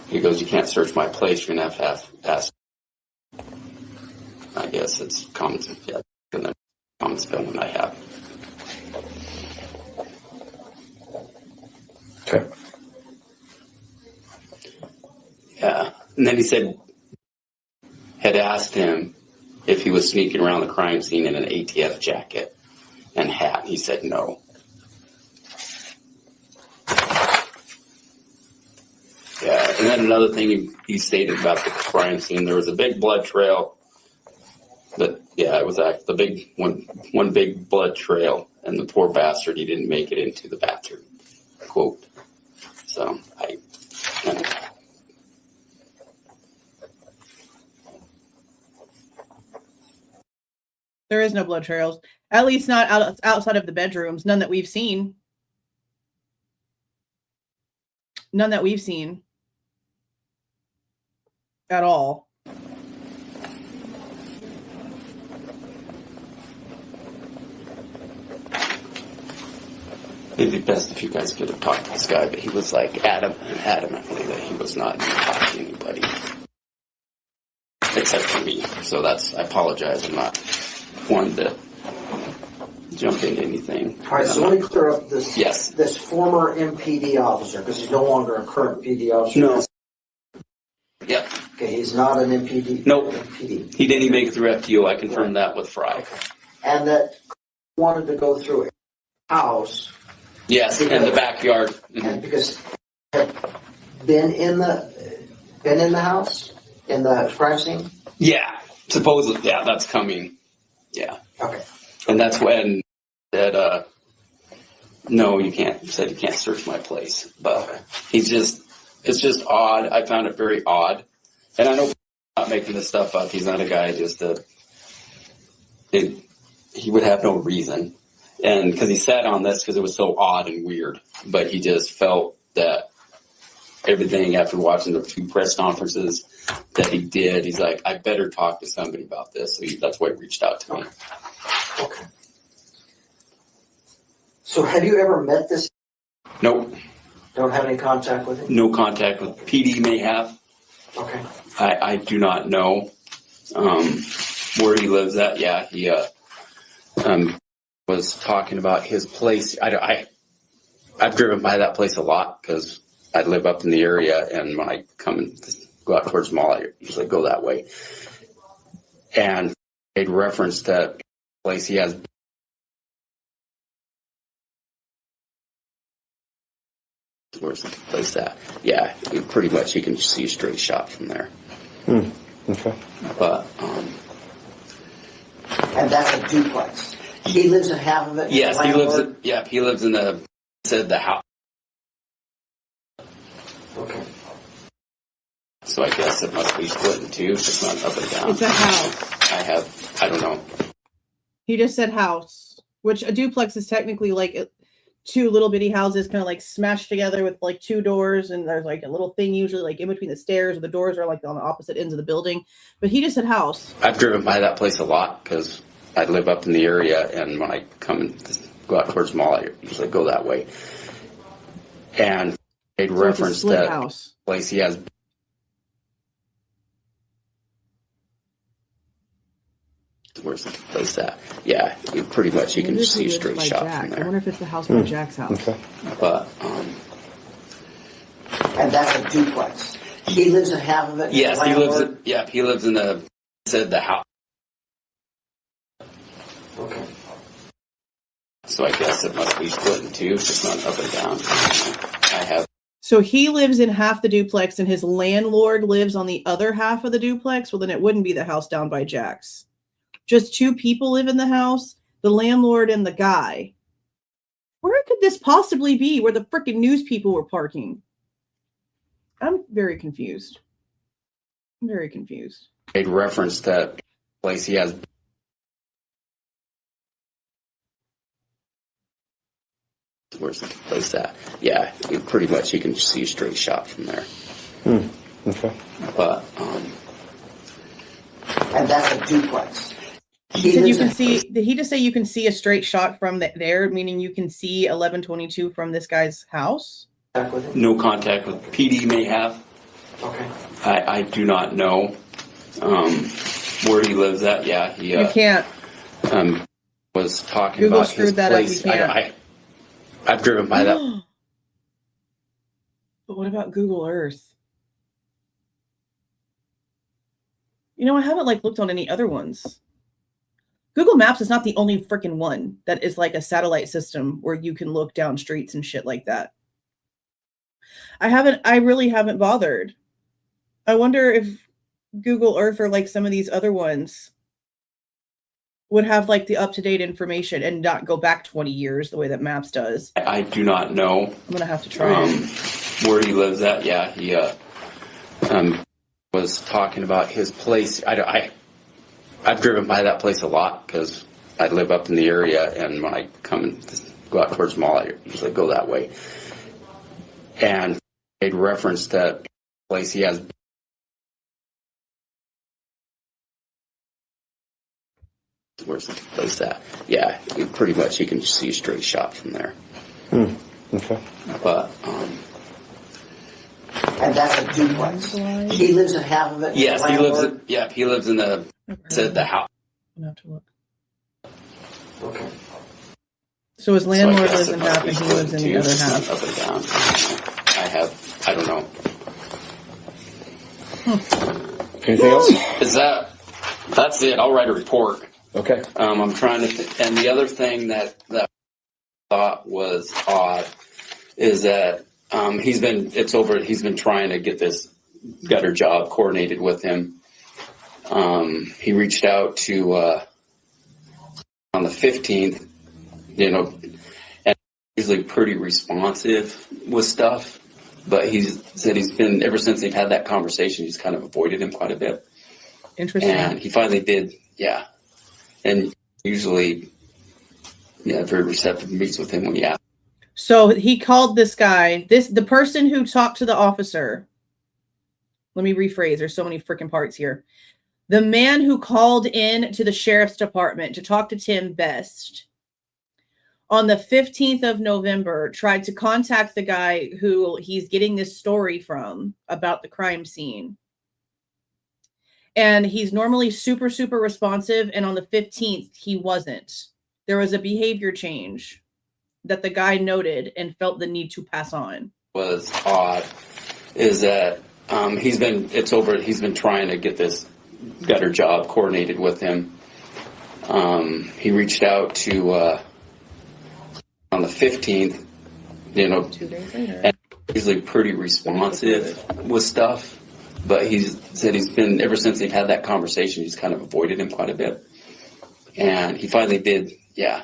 He goes, you can't search my place. You're gonna have to ask. I guess it's common. Yeah, common spelling I have. Okay. Yeah, and then he had asked him if he was sneaking around the crime scene in an ATF jacket and hat. He said no. Yeah, and then another thing he stated about the crime scene, there was a big blood trail. But yeah, it was the big one big blood trail, and the poor bastard, he didn't make it into the bathroom. Quote. So There is no blood trails, at least not outside of the bedrooms. None that we've seen. None that we've seen at all. It'd be best if you guys could have talked to this guy, but he was like adamantly that he was not going to talk to anybody except for me. So I apologize. I'm not one to jump into anything. All right, so let me clear up this. Yes. This former MPD officer, because he's no longer a current PD officer. No. Yep. Okay, he's not an MPD. Nope. MPD. He didn't even make it through FTO. I confirmed that with Fry. And that wanted to go through a house. Yes, in the backyard. And because had been in the house in the crime scene. Yeah, supposedly. Yeah, that's coming. Yeah. Okay. And that's when that no, you can't. He said you can't search my place. But it's just odd. I found it very odd. And I know I'm not making this stuff up. He's not a guy he would have no reason. And because he sat on this because it was so odd and weird. But he just felt that everything after watching the 2 press conferences that he did, he's like, I better talk to somebody about this. So that's why he reached out to me. Okay. So have you ever met this? Nope. Don't have any contact with him? No contact with PD may have. Okay. I do not know where he lives at. Yeah, he was talking about his place. I've driven by that place a lot because I live up in the area, and when I come and go out towards the mall, I usually go that way. And they'd referenced that place he has. Where's the place at? Yeah, pretty much you can see a straight shot from there. Okay. But And that's a duplex. He lives in half of it. yes, he lives in the house. Okay. So I guess it must be split in 2. It's not up and down. It's a house. I don't know. He just said house, which a duplex is technically like 2 little bitty houses kind of like smashed together with like 2 doors, and there's like a little thing usually like in between the stairs, or the doors are like on the opposite ends of the building. But he just said house. I've driven by that place a lot because I live up in the area, and when I come and go out towards the mall, I usually go that way. And they'd referenced that house. Place he has. Where's the place at? Yeah, pretty much you can see a straight shot from there. I wonder if it's the house by Jack's house. Okay. But And that's a duplex. He lives in half of it. yes, he lives in the house. Okay. So I guess it must be split in 2. It's not up and down. So he lives in half the duplex, and his landlord lives on the other half of the duplex. Well, then it wouldn't be the house down by Jack's. Just 2 people live in the house, the landlord and the guy. Where could this possibly be where the freaking news people were parking? I'm very confused. They'd referenced that place he has. Where's the place at? Yeah, pretty much you can see a straight shot from there. Okay. But And that's a duplex. He said you can see. Did he just say you can see a straight shot from there, meaning you can see 1122 from this guy's house? No contact with PD may have. Okay. I do not know where he lives at. Yeah, he. You can't. Was talking Google about his screwed that place. up. You can't. I've driven by that. But what about Google Earth? You know, I haven't looked on any other ones. Google Maps is not the only freaking one that is like a satellite system where you can look down streets and shit like that. I really haven't bothered. I wonder if Google Earth or some of these other ones would have the up-to-date information and not go back 20 years the way that Maps does. I do not know. I'm gonna have to try where he lives at. Yeah, he was talking about his place. I've driven by that place a lot because I live up in the area, and when I come and go out towards the mall, I usually go that way. And made reference to the place he has. Where's the place at? Yeah, pretty much you can see a straight shot from there. Okay. But And that's a duplex. He lives in half of it. yes, he lives. He lives in the house. I'm gonna have to look. Okay. So his landlord So I guess lives in it must half be and he split lives in the two, other half. Up and down. I don't know. Anything else? That's it. I'll write a report. Okay. I'm trying to, and the other thing that I thought was odd is that he's been trying to get this gutter job coordinated with him. He reached out to on the 15th, and usually pretty responsive with stuff, but he said he's been, ever since they've had that conversation, he's kind of avoided him quite a bit. Interesting. And he finally did, yeah. And usually, very receptive, meets with him when he asks. So he called this guy, the person who talked to the officer. Let me rephrase. There's so many freaking parts here. The man who called in to the sheriff's department to talk to Tim Best on the 15th of November tried to contact the guy who he's getting this story from about the crime scene. And he's normally super, super responsive. And on the 15th, he wasn't. There was a behavior change that the guy noted and felt the need to pass on. Was odd is that he's been trying to get this gutter job coordinated with him. He reached out to on the 15th, 2 days later. and usually pretty responsive with stuff. But he said he's been, ever since they've had that conversation, he's kind of avoided him quite a bit. And he finally did, yeah.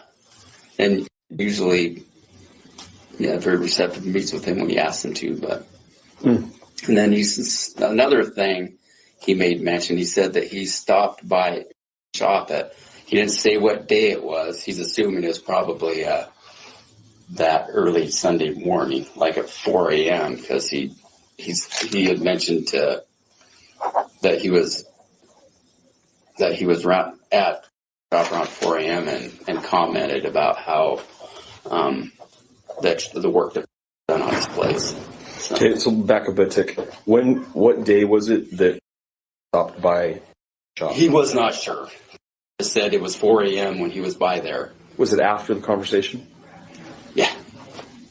And usually, very receptive, meets with him when he asks him to. But and then another thing he made mention, he said that he stopped by a shop he didn't say what day it was. He's assuming it was probably that early Sunday morning, like at 4 a.m. because he had mentioned that he was at shop around 4 a.m. and commented about how that the work that done on his place. So. Okay, so back a bit, tick. What day was it that stopped by shop? He was not sure. He said it was 4 a.m. when he was by there. Was it after the conversation? Yeah.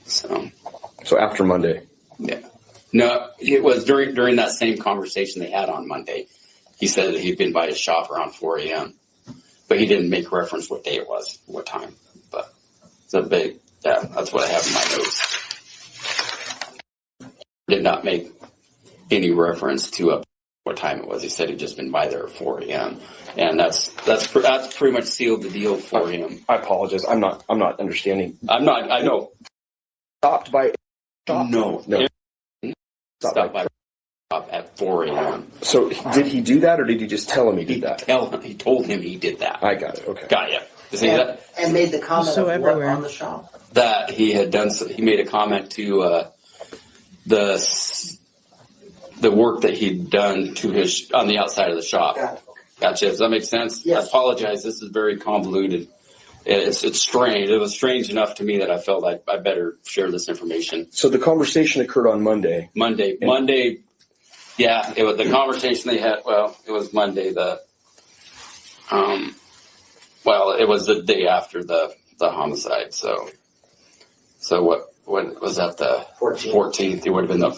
So after Monday. Yeah. No, it was during that same conversation they had on Monday. He said that he'd been by his shop around 4 a.m. But he didn't make reference what day it was, what time. But it's a big, that's what I have in my notes. Did not make any reference to what time it was. He said he'd just been by there at 4 a.m. And that's pretty much sealed the deal for him. I apologize. I'm not understanding. I know. Stopped by shop? No. Stopped by shop at 4 a.m. So did he do that, or did he just tell him he did that? He told him he did that. I got it. Okay. Got you. See that? And made the comment So of everywhere. what on the shop? That he had done. He made a comment to the work that he'd done to on the outside of the shop. Got it. Gotcha. Does that make sense? Yes. I apologize. This is very convoluted. It's strange. It was strange enough to me that I felt like I better share this information. So the conversation occurred on Monday. Monday. Yeah, it was the conversation they had. Well, it was Monday. It was the day after the homicide. So what was that? The 14th. It would have been the the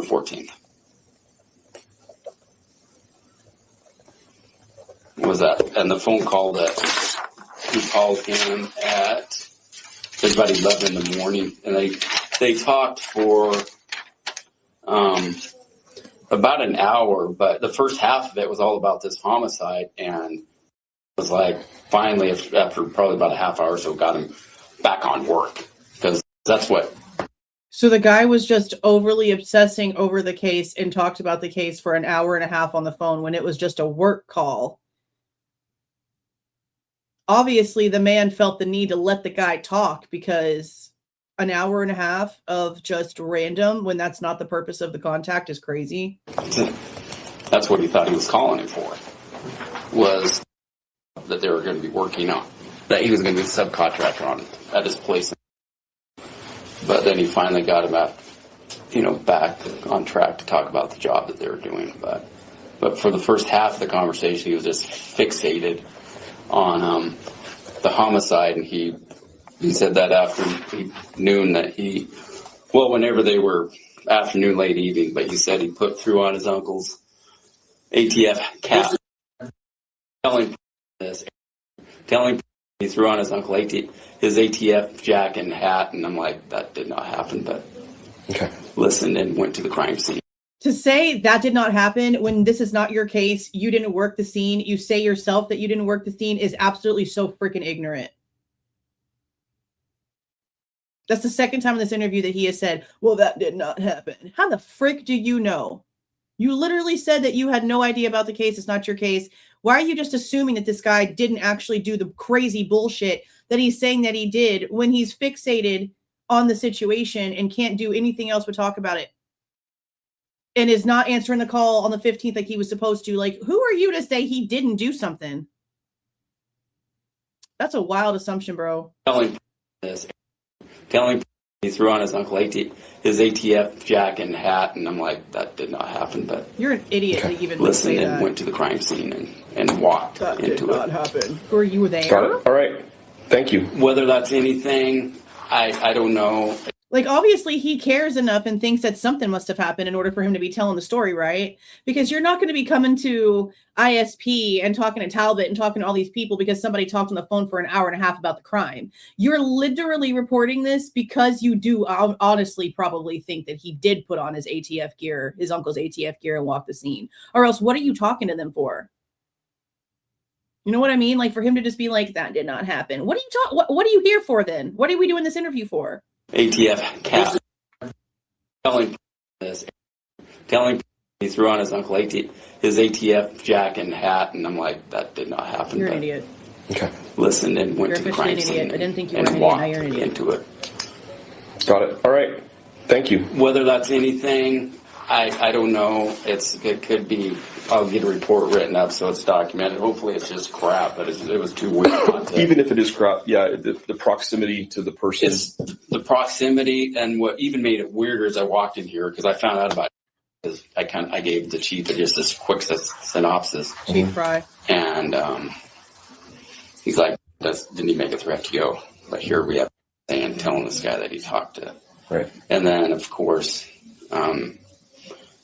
14th. Was that? And the phone call that he called him at about 11 in the morning, and they talked for about an hour, but the first half of it was all about this homicide, and it was like finally after probably about a half hour or so got him back on work, because that's what. So the guy was just overly obsessing over the case and talked about the case for an hour and a half on the phone when it was just a work call. Obviously, the man felt the need to let the guy talk, because an hour and a half of just random when that's not the purpose of the contact is crazy. That's what he thought he was calling him for, was that they were going to be working on, that he was going to be a subcontractor at his place. But then he finally got him back on track to talk about the job that they were doing. But for the first half of the conversation, he was just fixated on the homicide, and he said that after noon that whenever they were afternoon, late evening, but he said he put through on his uncle's ATF cap, telling he threw on his uncle his ATF jacket and hat, and I'm like, that did not happen, but listened and went to the crime scene. To say that did not happen when this is not your case, you didn't work the scene, you say yourself that you didn't work the scene, is absolutely so freaking ignorant. That's the second time in this interview that he has said, well, that did not happen. How the frick do you know? You literally said that you had no idea about the case. It's not your case. Why are you just assuming that this guy didn't actually do the crazy bullshit that he's saying that he did when he's fixated on the situation and can't do anything else but talk about it? And is not answering the call on the 15th like he was supposed to. Like, who are you to say he didn't do something? That's a wild assumption, bro. Telling he threw on his uncle his ATF jacket and hat, and I'm like, that did not happen. But you're an idiot to even listened say and that. Went to the crime scene and walked that into it. That did not happen. Were you there? Got it. All right. Thank you. Whether that's anything, I don't know. Like, obviously, he cares enough and thinks that something must have happened in order for him to be telling the story, right? Because you're not going to be coming to ISP and talking to Talbot and talking to all these people because somebody talked on the phone for an hour and a half about the crime. You're literally reporting this because you do honestly probably think that he did put on his ATF gear, his uncle's ATF gear, and walk the scene. Or else, what are you talking to them for? You know what I mean? Like, for him to just be like, that did not happen. What are you what are you here for then? What are we doing this interview for? ATF cap. Telling he threw on his uncle his ATF jacket and hat, and I'm like, that did not happen. You're an idiot. Listened and went you're to the crime scene. I didn't think you were an idiot. Now you're an idiot. Into it. Got it. All right. Thank you. Whether that's anything, I don't know. It could be. I'll get a report written up so it's documented. Hopefully it's just crap, but it was too weird. Even if it is crap, yeah, the proximity to the person. It's the proximity, and what even made it weirder is I walked in here because I found out about it because I gave the chief just this quick synopsis. Chief Fry. And he's like, didn't he make a threat to go? But here we have and telling this guy that he talked to. Right. And then, of course,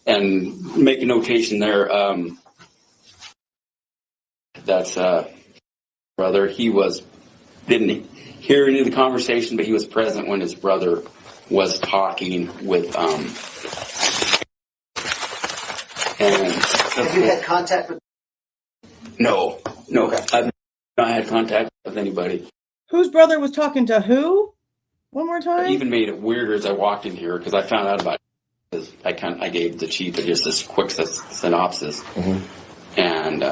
and make a notation there, that's brother. He didn't hear any of the conversation, but he was present when his brother was talking with and have you had contact with? No, I've not had contact with anybody. Whose brother was talking to who? One more time. It even made it weirder as I walked in here because I found out about it. I gave the chief just this quick synopsis, and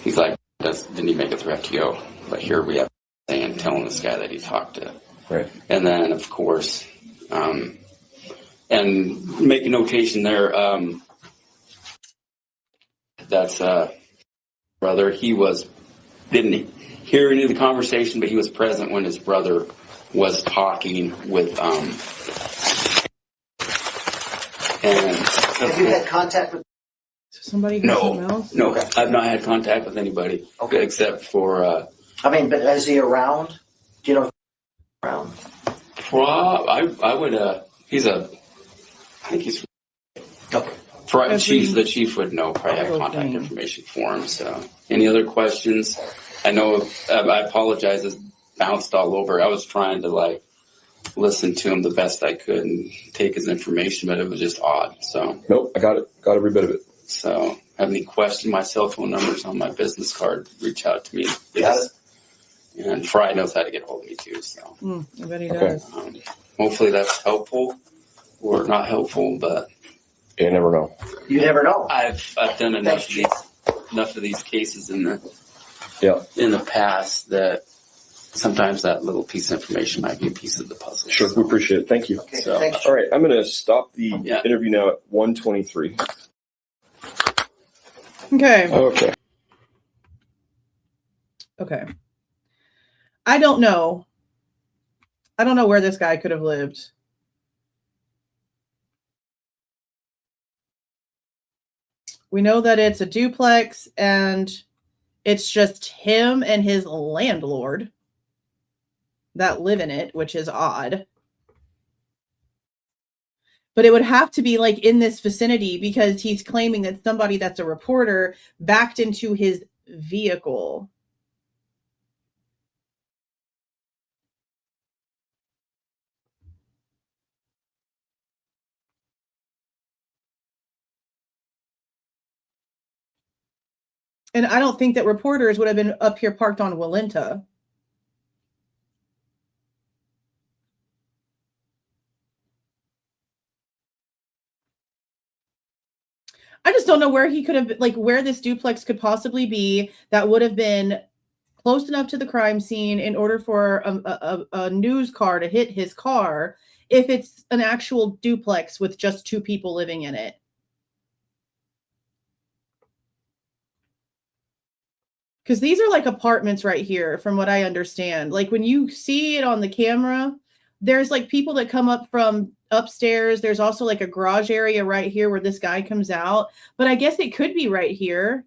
he's like, didn't he make a threat to go? But here we have and telling this guy that he talked to. Right. And then, of course, and make a notation there, That's brother. He didn't hear any of the conversation, but he was present when his brother was talking with and Have you had contact with? Somebody who's something else? No, I've not had contact with anybody except for. But is he around? Do you know if he's around? I would. I think he's. Okay. The chief would know. Probably have contact information for him. So, any other questions? I know. I apologize. It's bounced all over. I was trying to listen to him the best I could and take his information, but it was just odd. So. Nope, I got it. Got every bit of it. So, have any questions? My cell phone number's on my business card. Reach out to me. Got it. And Fry knows how to get hold of me too. So, I bet he does. Hopefully that's helpful or not helpful, but you never know. You never know. I've done enough of these cases in the past that sometimes that little piece of information might be a piece of the puzzle. Sure, we appreciate it. Thank you. Okay, So, thanks. All right, I'm going to stop the interview now at 1:23. Okay. I don't know where this guy could have lived. We know that it's a duplex and it's just him and his landlord that live in it, which is odd. But it would have to be in this vicinity because he's claiming that somebody that's a reporter backed into his vehicle. And I don't think that reporters would have been up here parked on Walenta. I just don't know where he could have, where this duplex could possibly be that would have been close enough to the crime scene in order for a news car to hit his car if it's an actual duplex with just two people living in it. Because these are apartments right here, from what I understand. When you see it on the camera, there's people that come up from upstairs. There's also a garage area right here where this guy comes out. But I guess it could be right here.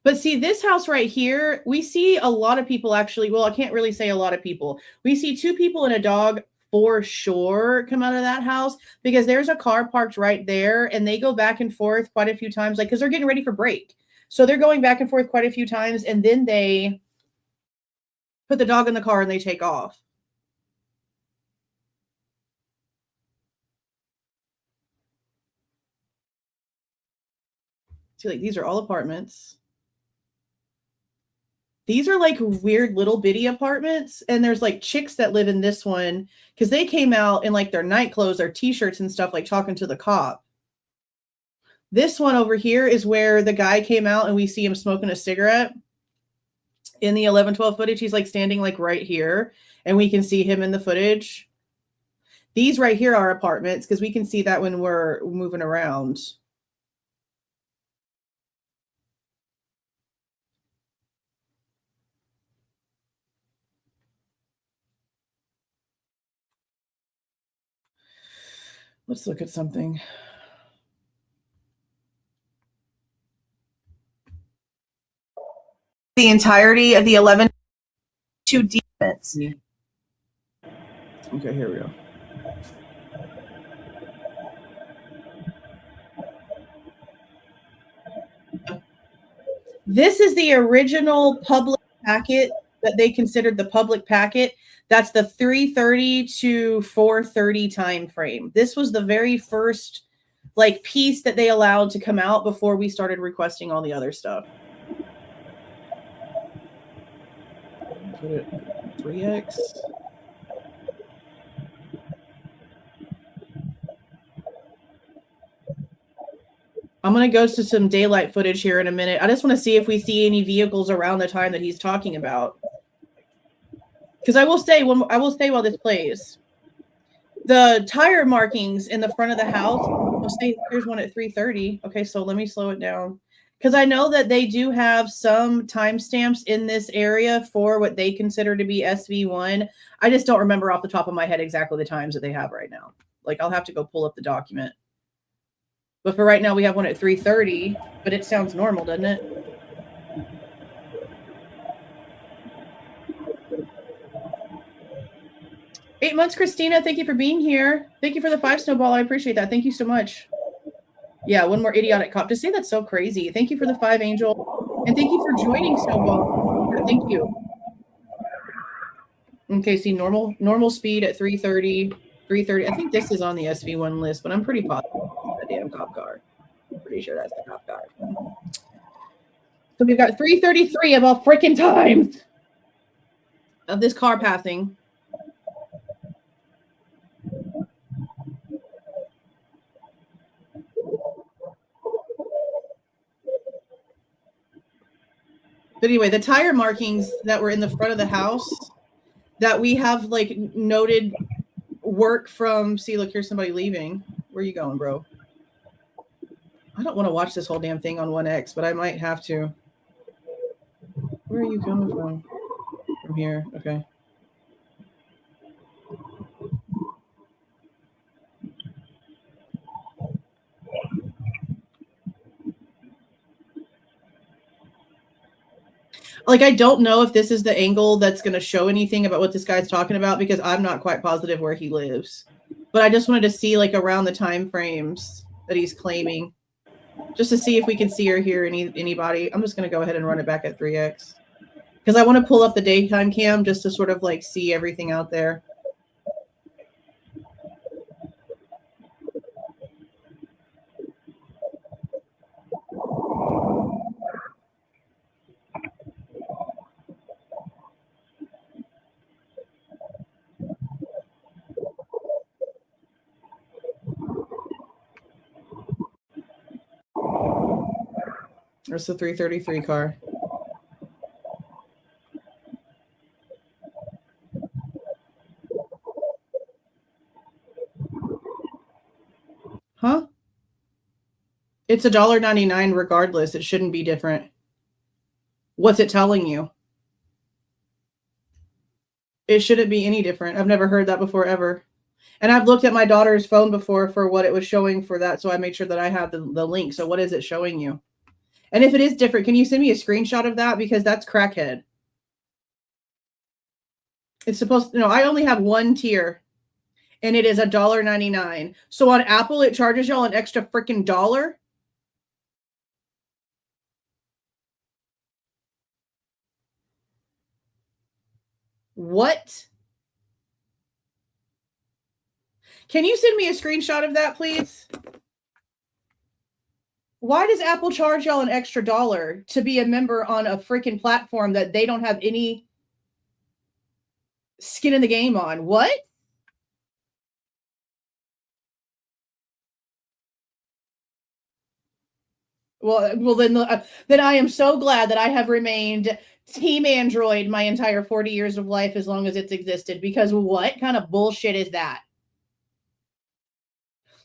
But see, this house right here, we see a lot of people actually. Well, I can't really say a lot of people. We see two people and a dog for sure come out of that house because there's a car parked right there and they go back and forth quite a few times, because they're getting ready for break. So they're going back and forth quite a few times and then they put the dog in the car and they take off. See, these are all apartments. These are weird little bitty apartments. And there's chicks that live in this one because they came out in their night clothes or t-shirts and stuff, talking to the cop. This one over here is where the guy came out and we see him smoking a cigarette. In the 11/12 footage, he's standing right here and we can see him in the footage. These right here are apartments because we can see that when we're moving around. Let's look at something. The entirety of the 11 to defense. Okay, here we go. This is the original public packet that they considered the public packet. That's the 3:30 to 4:30 time frame. This was the very first piece that they allowed to come out before we started requesting all the other stuff. Put it 3x. I'm going to go to some daylight footage here in a minute. I just want to see if we see any vehicles around the time that he's talking about. Because I will stay while this plays. The tire markings in the front of the house. Let's see, here's one at 3:30. Okay, so let me slow it down. Because I know that they do have some timestamps in this area for what they consider to be SV1. I just don't remember off the top of my head exactly the times that they have right now. Like, I'll have to go pull up the document. But for right now, we have one at 3:30, but it sounds normal, doesn't it? Eight months, Christina. Thank you for being here. Thank you for the 5 snowball. I appreciate that. Thank you so much. Yeah, one more idiotic cop. To say that's so crazy. Thank you for the 5, Angel. And thank you for joining, Snowball. Yeah, thank you. Okay, see, normal speed at 3:30. 3:30. I think this is on the SV1 list, but I'm pretty positive it's the damn cop car. I'm pretty sure that's the cop car. So we've got 3:33 of all freaking times of this car passing. But anyway, the tire markings that were in the front of the house that we have like noted work from, see, look, here's somebody leaving. Where are you going, bro? I don't want to watch this whole damn thing on 1X, but I might have to. Where are you coming from? From here, okay. Like, I don't know if this is the angle that's going to show anything about what this guy's talking about because I'm not quite positive where he lives. But I just wanted to see like around the time frames that he's claiming, just to see if we can see or hear anybody. I'm just going to go ahead and run it back at 3X because I want to pull up the daytime cam just to sort of like see everything out there. There's the 3:33 car. Huh? It's $1.99 regardless. It shouldn't be different. What's it telling you? It shouldn't be any different. I've never heard that before ever. And I've looked at my daughter's phone before for what it was showing for that, so I made sure that I have the link. So what is it showing you? And if it is different, can you send me a screenshot of that? Because that's crackhead. It's supposed to, no, I only have one tier, and it is $1.99. So on Apple, it charges y'all an extra freaking $1. What? Can you send me a screenshot of that, please? Why does Apple charge y'all an extra $1 to be a member on a freaking platform that they don't have any skin in the game on? What? Well, then I am so glad that I have remained Team Android my entire 40 years of life as long as it's existed, because what kind of bullshit is that?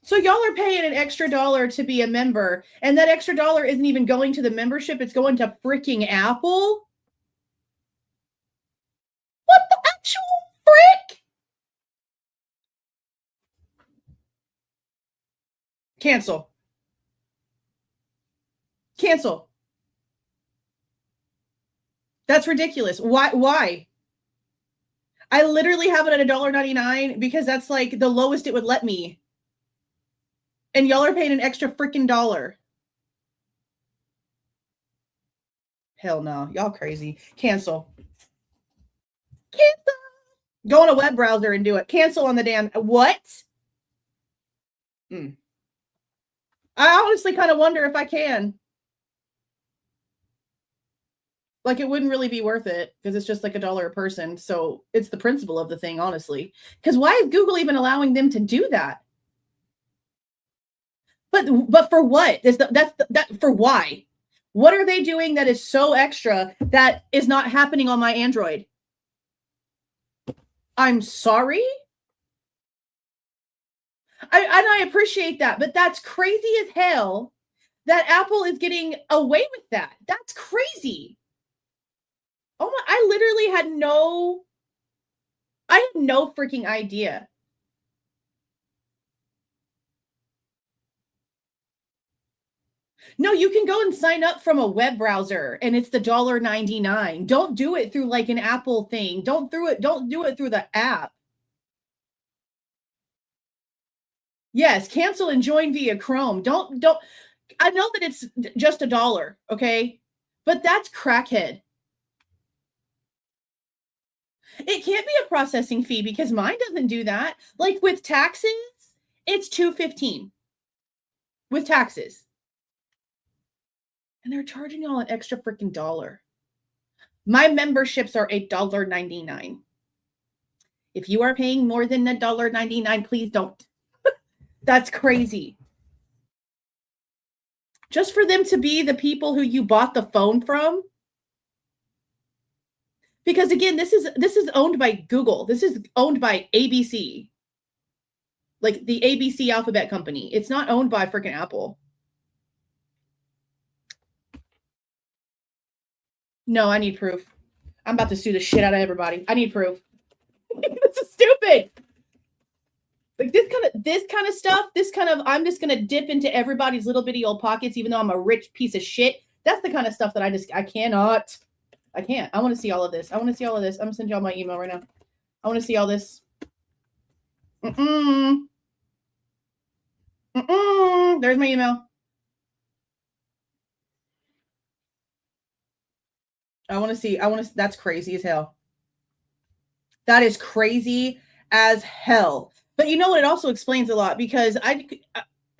So y'all are paying an extra $1 to be a member, and that extra $1 isn't even going to the membership. It's going to freaking Apple? What the actual frick? Cancel. Cancel. That's ridiculous. Why? I literally have it at $1.99 because that's like the lowest it would let me. And y'all are paying an extra freaking $1. Hell no. Y'all crazy. Cancel. Cancel. Go on a web browser and do it. Cancel on the damn... What? I honestly kind of wonder if I can. Like, it wouldn't really be worth it because it's just like $1 a person. So it's the principle of the thing, honestly. Because why is Google even allowing them to do that? But for what? That's for why? What are they doing that is so extra that is not happening on my Android? I'm sorry? I appreciate that, but that's crazy as hell that Apple is getting away with that. That's crazy. Oh my, I literally had no freaking idea. No, you can go and sign up from a web browser and it's the $1.99. Don't do it through like an Apple thing. Don't do it through the app. Yes, cancel and join via Chrome. Don't I know that it's just $1, okay? But that's crackhead. It can't be a processing fee because mine doesn't do that. Like with taxes, it's $2.15 with taxes. And they're charging y'all an extra freaking $1. My memberships are $1.99. If you are paying more than $1.99, please don't. That's crazy. Just for them to be the people who you bought the phone from. Because again, this is owned by Google. This is owned by ABC. Like the ABC alphabet company. It's not owned by freaking Apple. No, I need proof. I'm about to sue the shit out of everybody. I need proof. This is stupid. Like this kind of stuff, I'm just gonna dip into everybody's little bitty old pockets, even though I'm a rich piece of shit. That's the kind of stuff that I can't. I want to see all of this. I'm gonna send y'all my email right now. I want to see all this. There's my email. That's crazy as hell. That is crazy as hell. But you know what? It also explains a lot because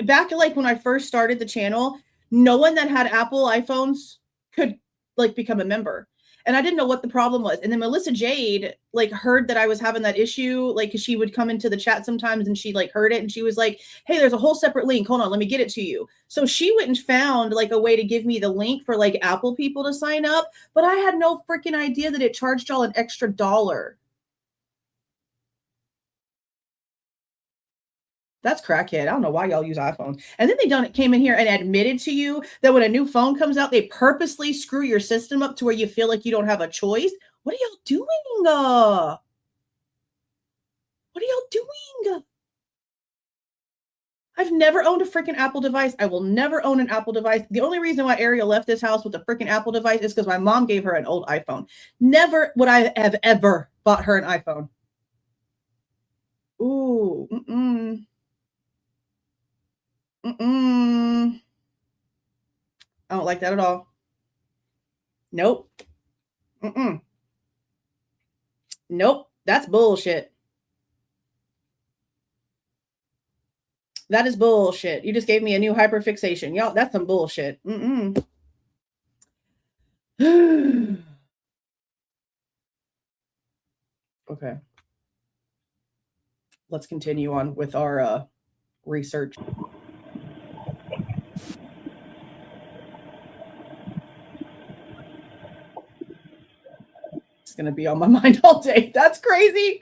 back like when I first started the channel, no one that had Apple iPhones could like become a member. And I didn't know what the problem was. And then Melissa Jade like heard that I was having that issue, like, cause she would come into the chat sometimes and she like heard it and she was like, hey, there's a whole separate link. Hold on, let me get it to you. So she went and found like a way to give me the link for like Apple people to sign up. But I had no freaking idea that it charged y'all an extra $1. That's crackhead. I don't know why y'all use iPhone. And then they came in here and admitted to you that when a new phone comes out, they purposely screw your system up to where you feel like you don't have a choice. What are y'all doing? What are y'all doing? I've never owned a freaking Apple device. I will never own an Apple device. The only reason why Ariel left this house with a freaking Apple device is because my mom gave her an old iPhone. Never would I have ever bought her an iPhone. Ooh, I don't like that at all. Nope. Nope. That's bullshit. That is bullshit. You just gave me a new hyperfixation. Y'all, that's some bullshit. Okay. Let's continue on with our research. It's going to be on my mind all day. That's crazy.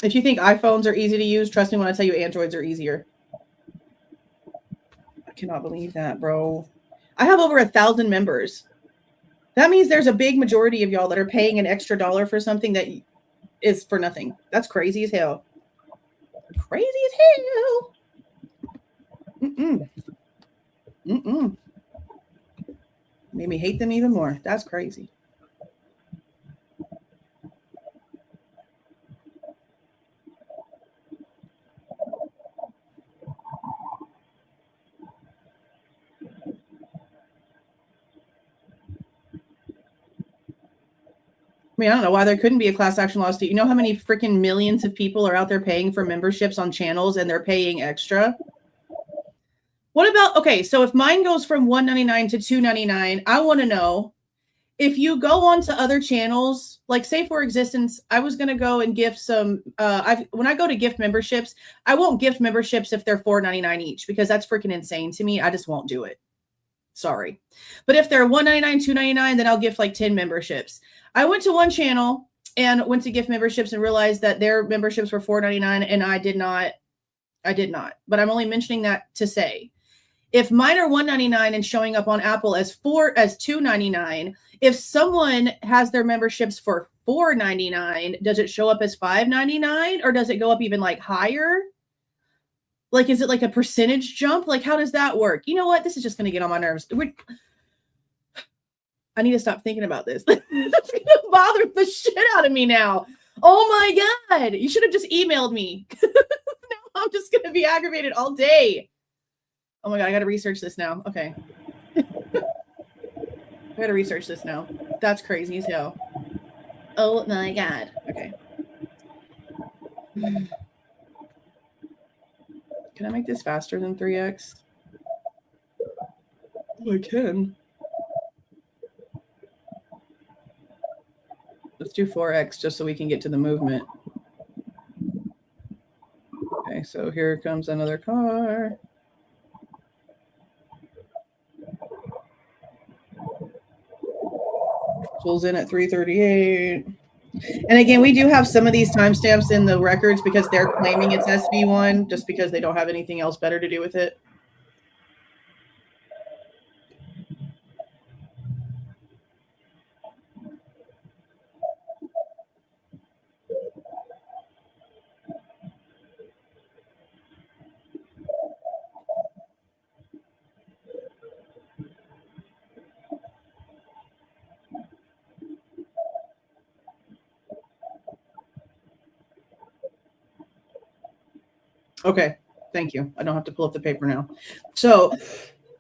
If you think iPhones are easy to use, trust me when I tell you Androids are easier. I cannot believe that, bro. I have over 1,000 members. That means there's a big majority of y'all that are paying an extra $1 for something that is for nothing. That's crazy as hell. Crazy as hell. Made me hate them even more. That's crazy. I mean, I don't know why there couldn't be a class action lawsuit. You know how many freaking millions of people are out there paying for memberships on channels and they're paying extra? What about, okay, so if mine goes from $1.99 to $2.99, I want to know if you go on to other channels, like say for existence, I was going to go and gift some, when I go to gift memberships, I won't gift memberships if they're $4.99 each because that's freaking insane to me. I just won't do it. Sorry. But if they're $1.99, $2.99, then I'll gift like 10 memberships. I went to one channel and went to gift memberships and realized that their memberships were $4.99 and I did not. But I'm only mentioning that to say, if mine are $1.99 and showing up on Apple as $2.99, if someone has their memberships for $4.99, does it show up as $5.99 or does it go up even like higher? Like, is it like a percentage jump? Like, how does that work? You know what? This is just going to get on my nerves. I need to stop thinking about this. It's going to bother the shit out of me now. Oh my God. You should have just emailed me. Now I'm just going to be aggravated all day. Oh my God. I got to research this now. Okay. I got to research this now. That's crazy as hell. Oh my God. Okay. Can I make this faster than 3x? Oh, I can. Let's do 4x just so we can get to the movement. Okay, so here comes another car. Pulls in at 3:38. And again, we do have some of these timestamps in the records because they're claiming it's SV1 just because they don't have anything else better to do with it. Okay, thank you. I don't have to pull up the paper now. So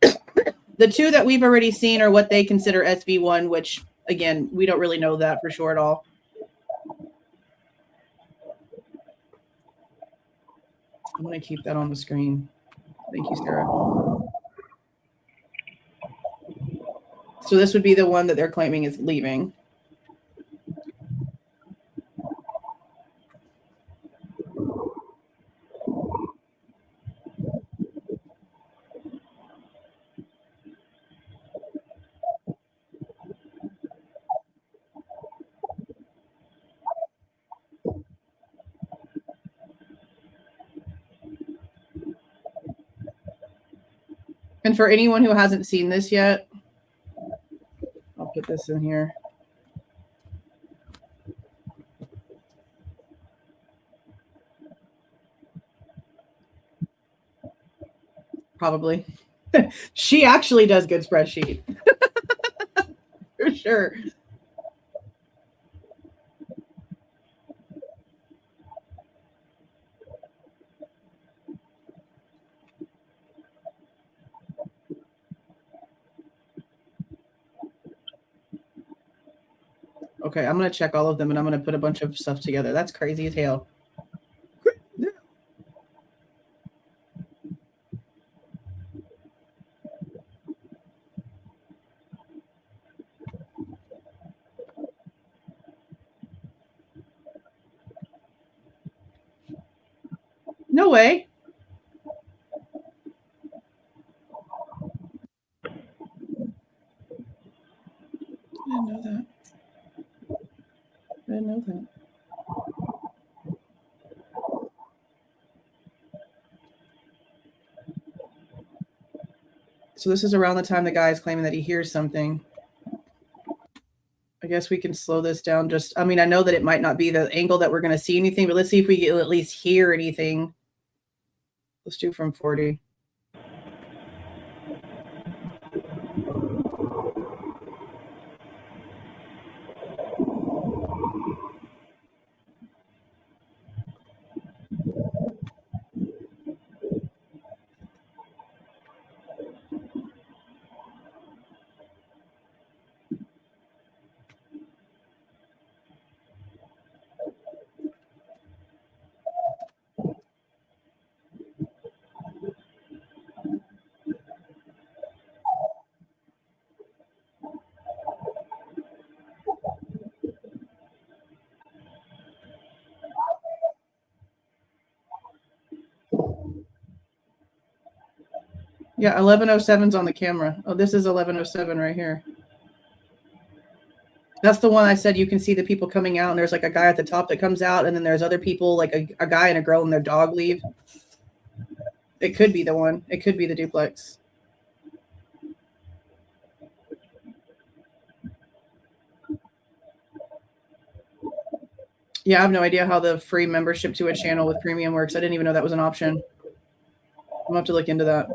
the two that we've already seen are what they consider SV1, which, again, we don't really know that for sure at all. I'm going to keep that on the screen. Thank you, Sarah. So this would be the one that they're claiming is leaving. And for anyone who hasn't seen this yet, I'll put this in here. Probably. She actually does good spreadsheet. For sure. Okay, I'm going to check all of them and I'm going to put a bunch of stuff together. That's crazy as hell. No way. I didn't know that. I didn't know that. So this is around the time the guy is claiming that he hears something. I guess we can slow this down. Just, I mean, I know that it might not be the angle that we're going to see anything, but let's see if we can at least hear anything. Let's do from 40. Yeah, 1107's on the camera. Oh, this is 1107 right here. That's the one I said you can see the people coming out, and there's like a guy at the top that comes out, and then there's other people, like a guy and a girl and their dog leave. It could be the one. It could be the duplex. Yeah, I have no idea how the free membership to a channel with premium works. I didn't even know that was an option. I'm gonna have to look into that.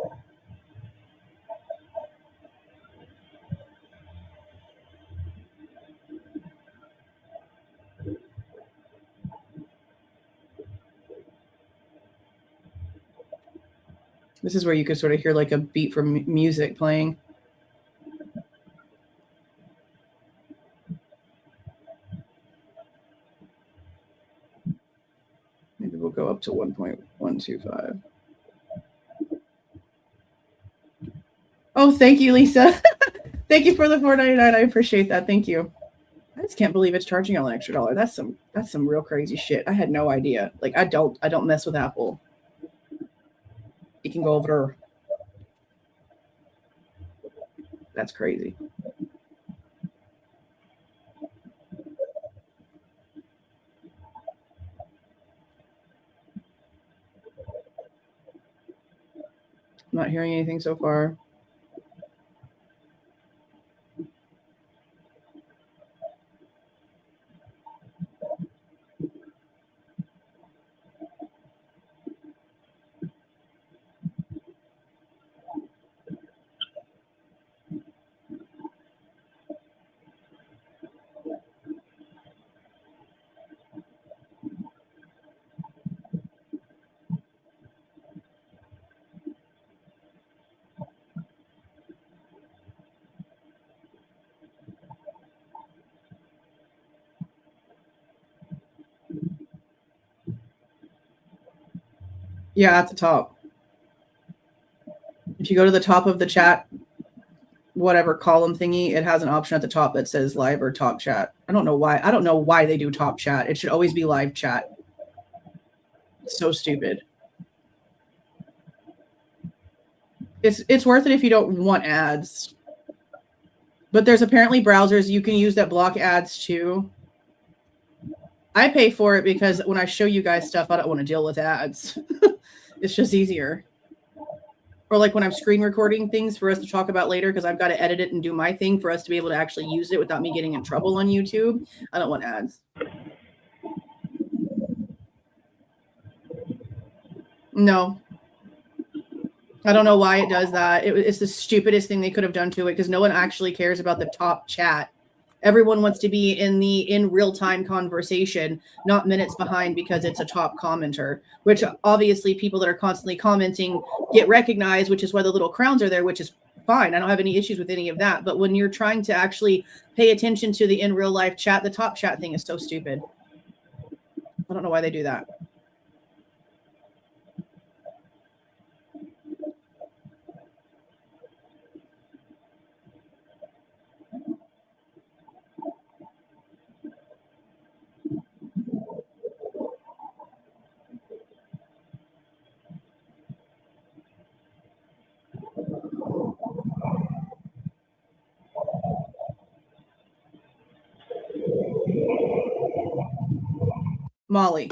This is where you could sort of hear like a beat from music playing. Maybe we'll go up to 1.125. Oh, thank you, Lisa. Thank you for the $4.99. I appreciate that. Thank you. I just can't believe it's charging y'all an extra $1. That's some real crazy shit. I had no idea. Like I don't mess with Apple. You can go over. That's crazy. I'm not hearing anything so far. Yeah, at the top. If you go to the top of the chat, whatever column thingy, it has an option at the top that says live or talk chat. I don't know why. I don't know why they do talk chat. It should always be live chat. It's so stupid. It's worth it if you don't want ads. But there's apparently browsers you can use that block ads too. I pay for it because when I show you guys stuff, I don't want to deal with ads. It's just easier. Or like when I'm screen recording things for us to talk about later, because I've got to edit it and do my thing for us to be able to actually use it without me getting in trouble on YouTube. I don't want ads. No. I don't know why it does that. It's the stupidest thing they could have done to it because no one actually cares about the top chat. Everyone wants to be in real-time conversation, not minutes behind because it's a top commenter, which obviously people that are constantly commenting get recognized, which is why the little crowns are there, which is fine. I don't have any issues with any of that. But when you're trying to actually pay attention to the in real life chat, the top chat thing is so stupid. I don't know why they do that. Molly.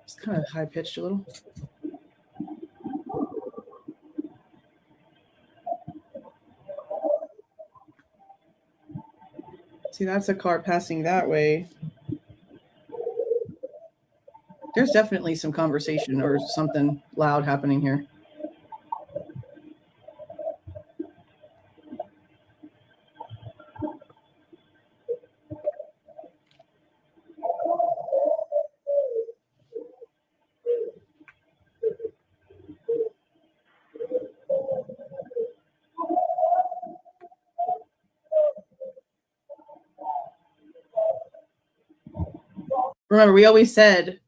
It's kind of high pitched a little. See, that's a car passing that way. There's definitely some conversation or something loud happening here. Remember, we always said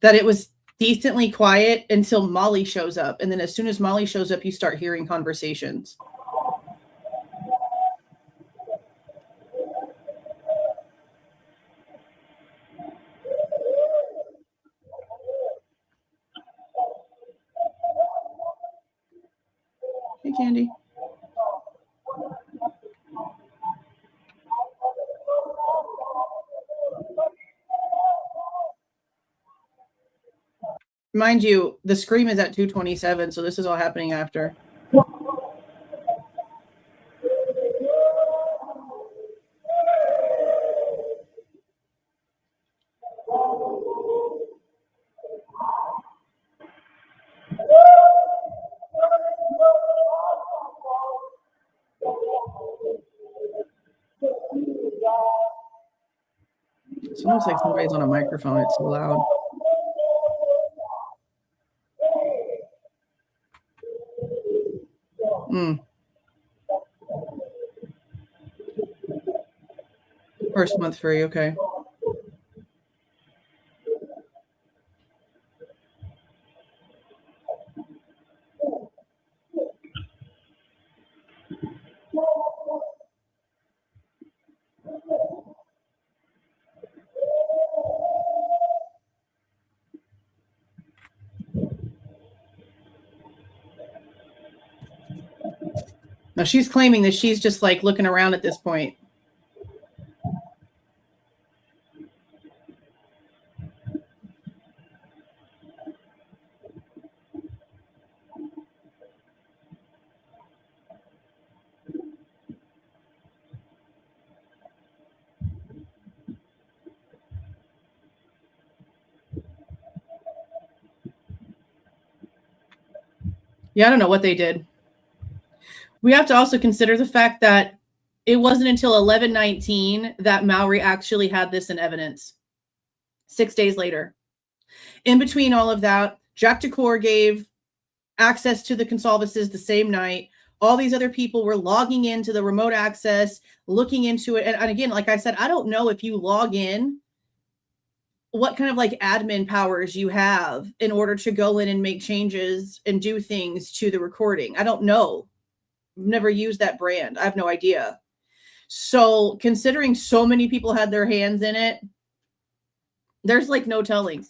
that it was decently quiet until Molly shows up. And then as soon as Molly shows up, you start hearing conversations. Hey, Candy. Mind you, the scream is at 2:27, so this is all happening after. It's almost like somebody's on a microphone. It's so loud. First month free, okay. Now she's claiming that she's just like looking around at this point. Yeah, I don't know what they did. We have to also consider the fact that it wasn't until 11/19 that Mowry actually had this in evidence. 6 days later. In between all of that, Jack DeCore gave access to the Goncalveses the same night. All these other people were logging into the remote access, looking into it. And again, like I said, I don't know if you log in, what kind of like admin powers you have in order to go in and make changes and do things to the recording. I don't know. I've never used that brand. I have no idea. So considering so many people had their hands in it, there's like no telling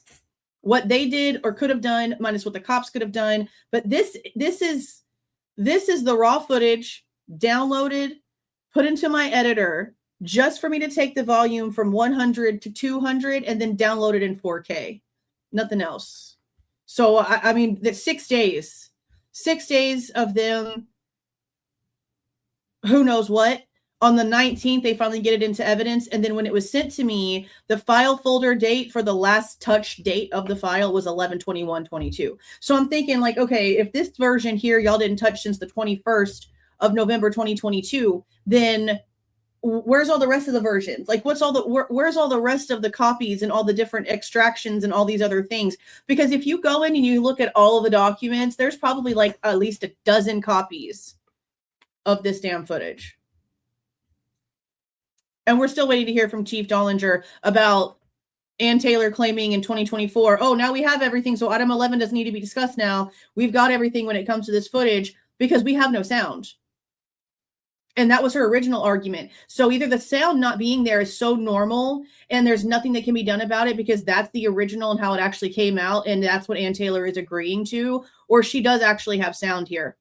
what they did or could have done minus what the cops could have done. But this is the raw footage downloaded, put into my editor just for me to take the volume from 100 to 200 and then download it in 4K. Nothing else. So, I mean, that's 6 days. 6 days of them, who knows what. On the 19th, they finally get it into evidence. And then when it was sent to me, the file folder date for the last touch date of the file was 11/21/22. So I'm thinking like, okay, if this version here y'all didn't touch since the 21st of November 2022, then where's all the rest of the versions? Like where's all the rest of the copies and all the different extractions and all these other things? Because if you go in and you look at all of the documents, there's probably like at least a dozen copies of this damn footage. And we're still waiting to hear from Chief Dollinger about Ann Taylor claiming in 2024, oh, now we have everything, so item 11 doesn't need to be discussed now. We've got everything when it comes to this footage because we have no sound. And that was her original argument. So either the sound not being there is so normal and there's nothing that can be done about it because that's the original and how it actually came out and that's what Ann Taylor is agreeing to, or she does actually have sound here.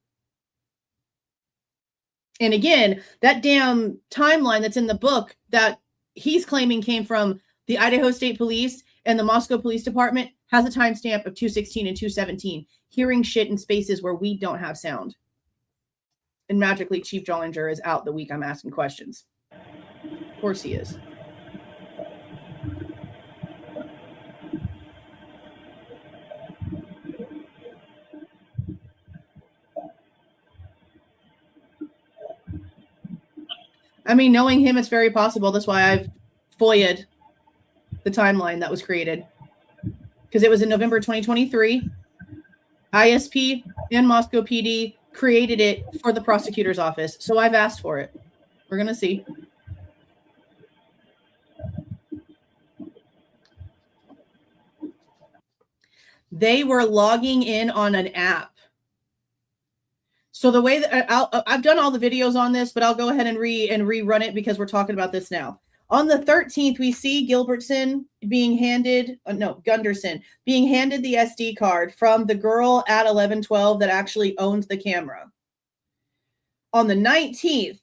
And again, that damn timeline that's in the book that he's claiming came from the Idaho State Police and the Moscow Police Department has a timestamp of 2:16 and 2:17, hearing shit in spaces where we don't have sound. And magically, Chief Dollinger is out the week I'm asking questions. Of course he is. I mean, knowing him, it's very possible. That's why I've FOIA'd the timeline that was created. Because it was in November 2023. ISP and Moscow PD created it for the prosecutor's office. So I've asked for it. We're going to see. They were logging in on an app. So the way that I've done all the videos on this, but I'll go ahead and rerun it because we're talking about this now. On the 13th, we see Gunderson being handed the SD card from the girl at 1112 that actually owns the camera. On the 19th,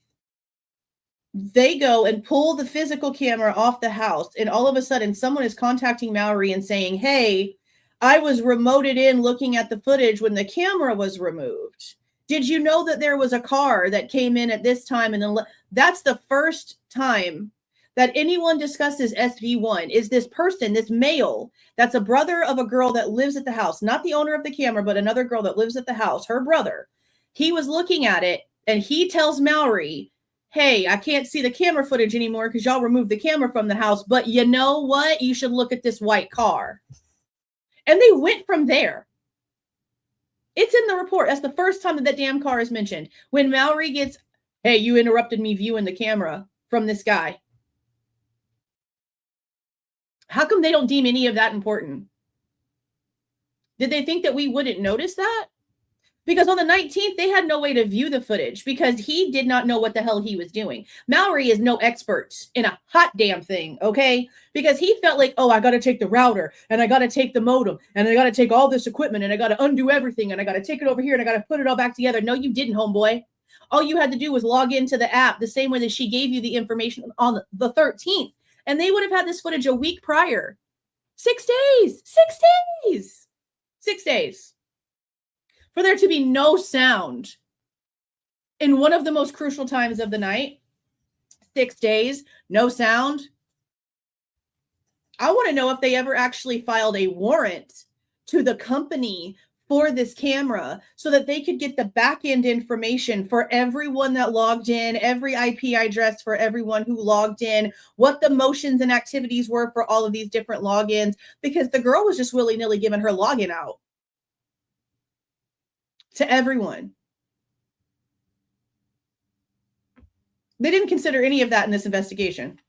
they go and pull the physical camera off the house, and all of a sudden someone is contacting Mallory and saying, hey, I was remoted in looking at the footage when the camera was removed. Did you know that there was a car that came in at this time? And that's the first time that anyone discusses SV1 is this person, this male, that's a brother of a girl that lives at the house, not the owner of the camera, but another girl that lives at the house, her brother. He was looking at it and he tells Mallory, hey, I can't see the camera footage anymore because y'all removed the camera from the house, but you know what? You should look at this white car. And they went from there. It's in the report. That's the first time that damn car is mentioned. When Mallory gets, hey, you interrupted me viewing the camera from this guy. How come they don't deem any of that important? Did they think that we wouldn't notice that? Because on the 19th, they had no way to view the footage because he did not know what the hell he was doing. Mallory is no expert in a hot damn thing, okay? Because he felt like, oh, I got to take the router and I got to take the modem and I got to take all this equipment and I got to undo everything and I got to take it over here and I got to put it all back together. No, you didn't, homeboy. All you had to do was log into the app the same way that she gave you the information on the 13th. And they would have had this footage a week prior. 6 days. 6 days. 6 days. For there to be no sound in one of the most crucial times of the night, 6 days, no sound. I want to know if they ever actually filed a warrant to the company for this camera so that they could get the back end information for everyone that logged in, every IP address for everyone who logged in, what the motions and activities were for all of these different logins, because the girl was just willy-nilly giving her login out to everyone. They didn't consider any of that in this investigation.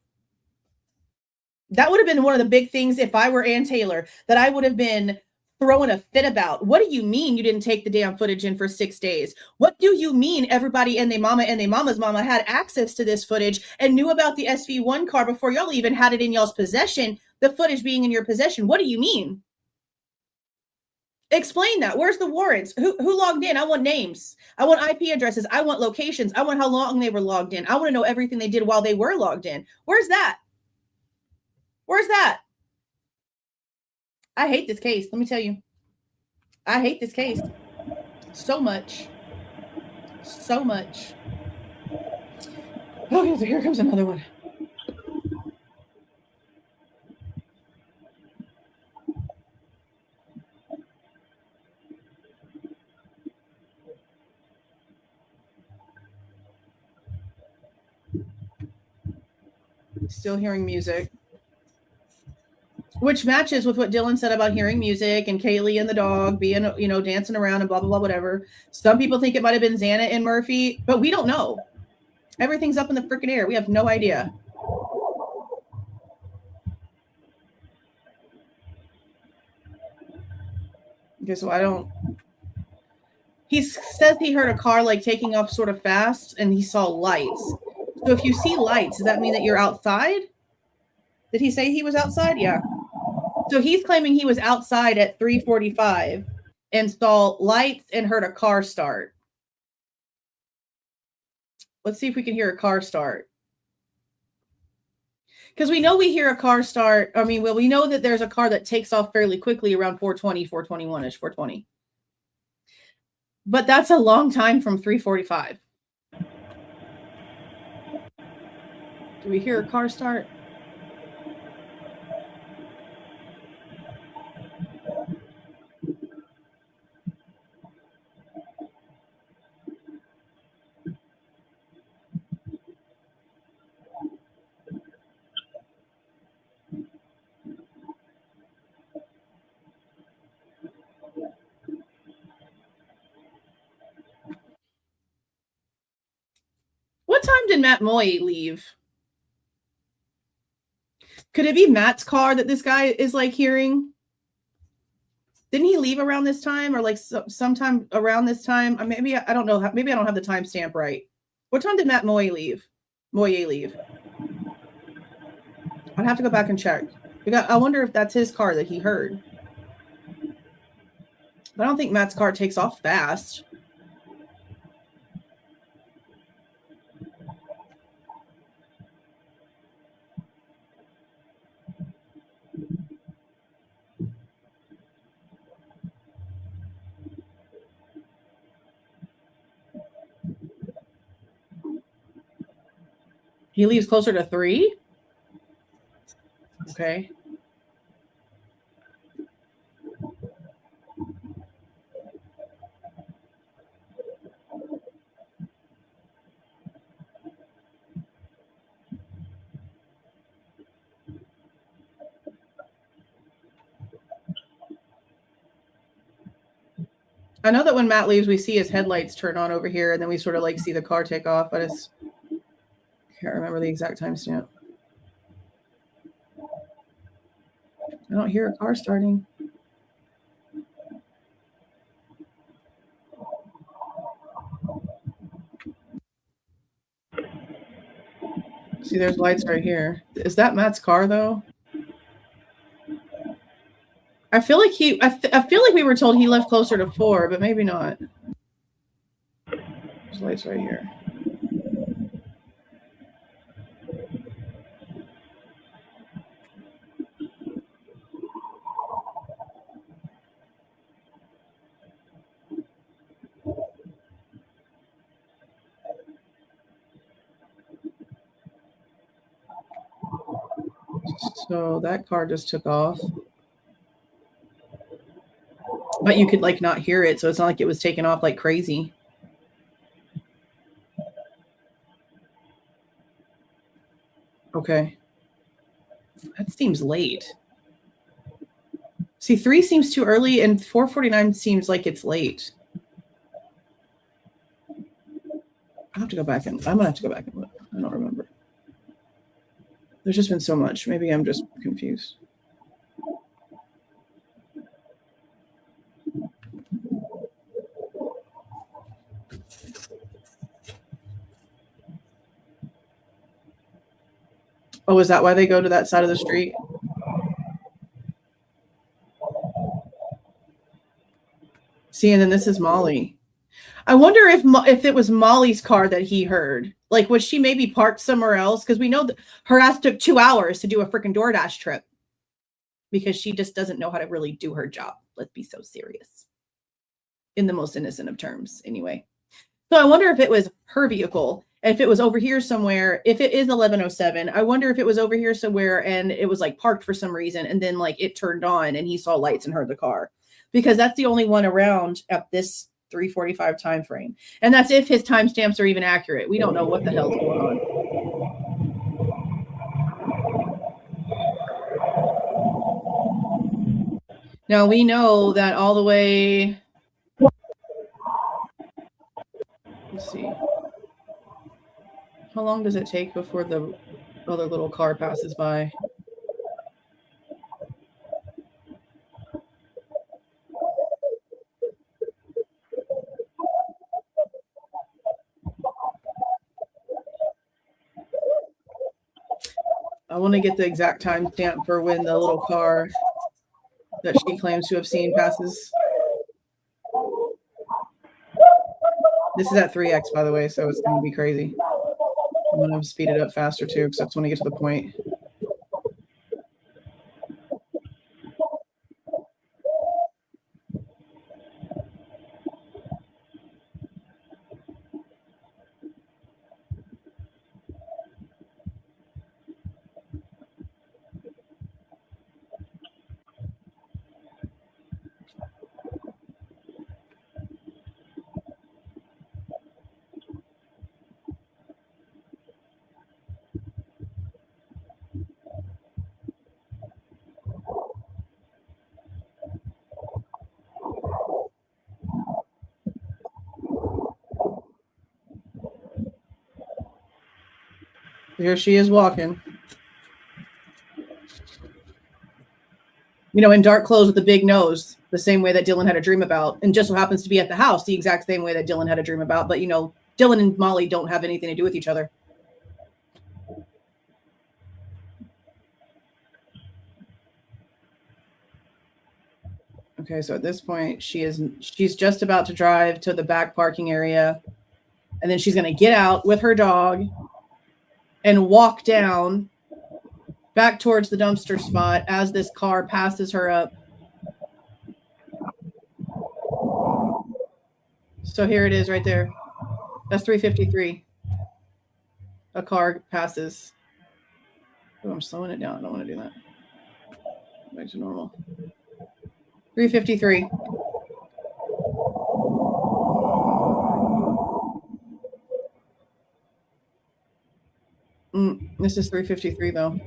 That would have been one of the big things if I were Ann Taylor that I would have been throwing a fit about. What do you mean you didn't take the damn footage in for 6 days? What do you mean everybody and their mama and their mama's mama had access to this footage and knew about the SV1 car before y'all even had it in y'all's possession, the footage being in your possession? What do you mean? Explain that. Where's the warrants? Who logged in? I want names. I want IP addresses. I want locations. I want how long they were logged in. I want to know everything they did while they were logged in. Where's that? Where's that? I hate this case. Let me tell you. I hate this case so much. So much. Okay, so here comes another one. Still hearing music, which matches with what Dylan said about hearing music and Kaylee and the dog being, dancing around and blah, blah, blah, whatever. Some people think it might have been Xana and Murphy, but we don't know. Everything's up in the freaking air. We have no idea. Okay, so he says he heard a car like taking off sort of fast and he saw lights. So if you see lights, does that mean that you're outside? Did he say he was outside? Yeah. So he's claiming he was outside at 3:45 and saw lights and heard a car start. Let's see if we can hear a car start. Because we know we hear a car start. We know that there's a car that takes off fairly quickly around 4:20, 4:21-ish, 4:20. But that's a long time from 3:45. Do we hear a car start? What time did Matt Moy leave? Could it be Matt's car that this guy is like hearing? Didn't he leave around this time or like sometime around this time? Maybe I don't know. Maybe I don't have the timestamp right. What time did Matt Moye leave? I'd have to go back and check. I wonder if that's his car that he heard. But I don't think Matt's car takes off fast. He leaves closer to 3? Okay. I know that when Matt leaves, we see his headlights turn on over here, and then we sort of like see the car take off. I just can't remember the exact timestamp. I don't hear a car starting. See, there's lights right here. Is that Matt's car though? I feel like I feel like we were told he left closer to 4, but maybe not. There's lights right here. So that car just took off. But you could like not hear it, so it's not like it was taken off like crazy. Okay. That seems late. See, 3 seems too early, and 4:49 seems like it's late. I have to go back and I'm gonna have to go back and look. I don't remember. There's just been so much. Maybe I'm just confused. Oh, is that why they go to that side of the street? See, and then this is Molly. I wonder if it was Molly's car that he heard. Like, was she maybe parked somewhere else? Because we know that her ass took 2 hours to do a freaking DoorDash trip because she just doesn't know how to really do her job. Let's be so serious. In the most innocent of terms, anyway. So I wonder if it was her vehicle, if it was over here somewhere. If it is 11:07, I wonder if it was over here somewhere and it was like parked for some reason, and then like it turned on and he saw lights and heard the car, because that's the only one around at this 3:45 time frame, and that's if his timestamps are even accurate. We don't know what the hell's going on. Now we know that all the way. Let's see. How long does it take before the other little car passes by? I want to get the exact timestamp for when the little car that she claims to have seen passes. This is at 3x, by the way, so it's going to be crazy. I'm going to speed it up faster, too, because I just want to get to the point. Here she is walking. You in dark clothes with a big nose, the same way that Dylan had a dream about, and just so happens to be at the house the exact same way that Dylan had a dream about. But, Dylan and Molly don't have anything to do with each other. Okay, so at this point, she's just about to drive to the back parking area, and then she's going to get out with her dog and walk down back towards the dumpster spot as this car passes her up. So here it is right there. That's 353. A car passes. Oh, I'm slowing it down. I don't want to do that. Back to normal. 353. This is 353 though.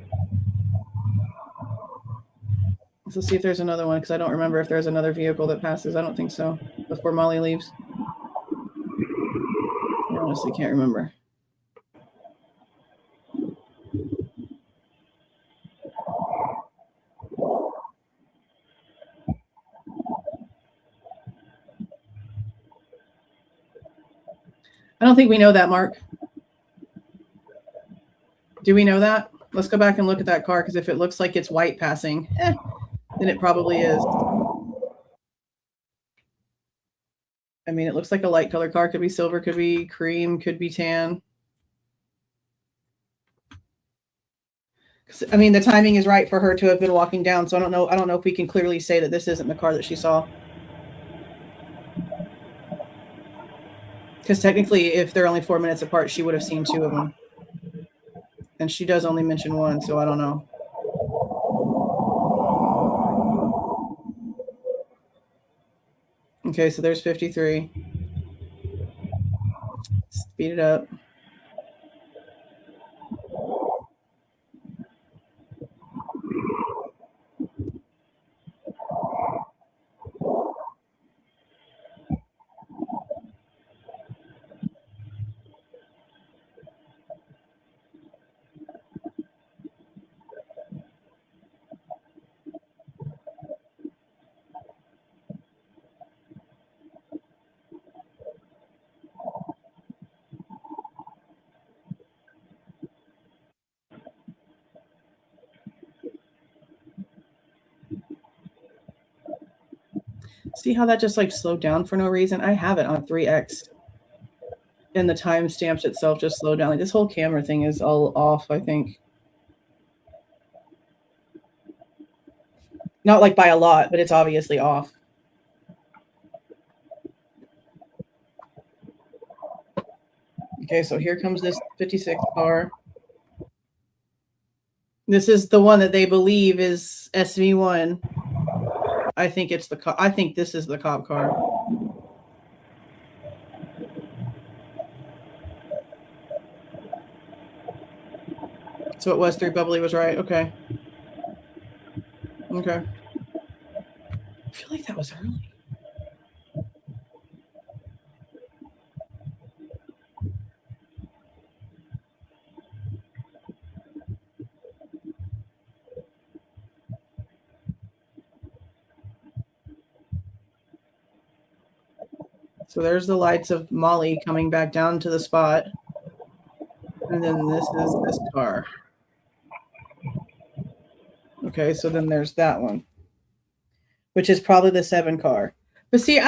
Let's see if there's another one, because I don't remember if there's another vehicle that passes. I don't think so. Before Molly leaves. I honestly can't remember. I don't think we know that, Mark. Do we know that? Let's go back and look at that car, because if it looks like it's white passing, then it probably is. I mean, it looks like a light color car. Could be silver, could be cream, could be tan. I mean, the timing is right for her to have been walking down, so I don't know if we can clearly say that this isn't the car that she saw. Because technically, if they're only 4 minutes apart, she would have seen two of them. And she does only mention one, so I don't know. Okay, so there's 53. Speed it up. See how that just like slowed down for no reason? I have it on 3x. And the timestamps itself just slowed down. Like this whole camera thing is all off, I think. Not like by a lot, but it's obviously off. Okay, so here comes this 56 car. This is the one that they believe is SV1. I think it's the I think this is the cop car. So it was 3 bubbly was right. Okay. Okay. I feel like that was early. So there's the lights of Molly coming back down to the spot. And then this is this car. Okay, so then there's that one, which is probably the 7 car. But see,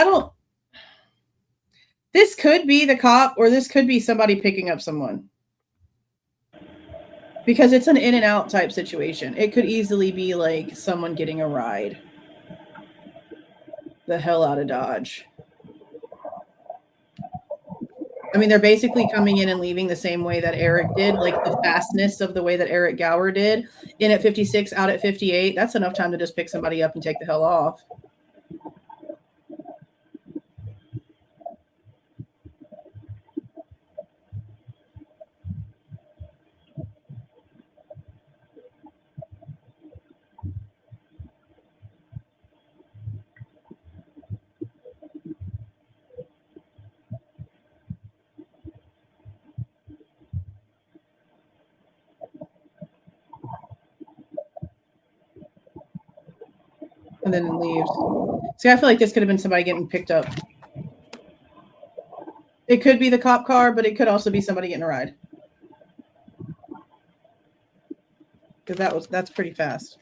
this could be the cop, or this could be somebody picking up someone. Because it's an in and out type situation. It could easily be like someone getting a ride the hell out of Dodge. I mean, they're basically coming in and leaving the same way that Eric did, like the fastness of the way that Eric Gower did. In at 56, out at 58. That's enough time to just pick somebody up and take the hell off. and then leaves. See, I feel like this could have been somebody getting picked up. It could be the cop car, but it could also be somebody getting a ride. Because that's pretty fast.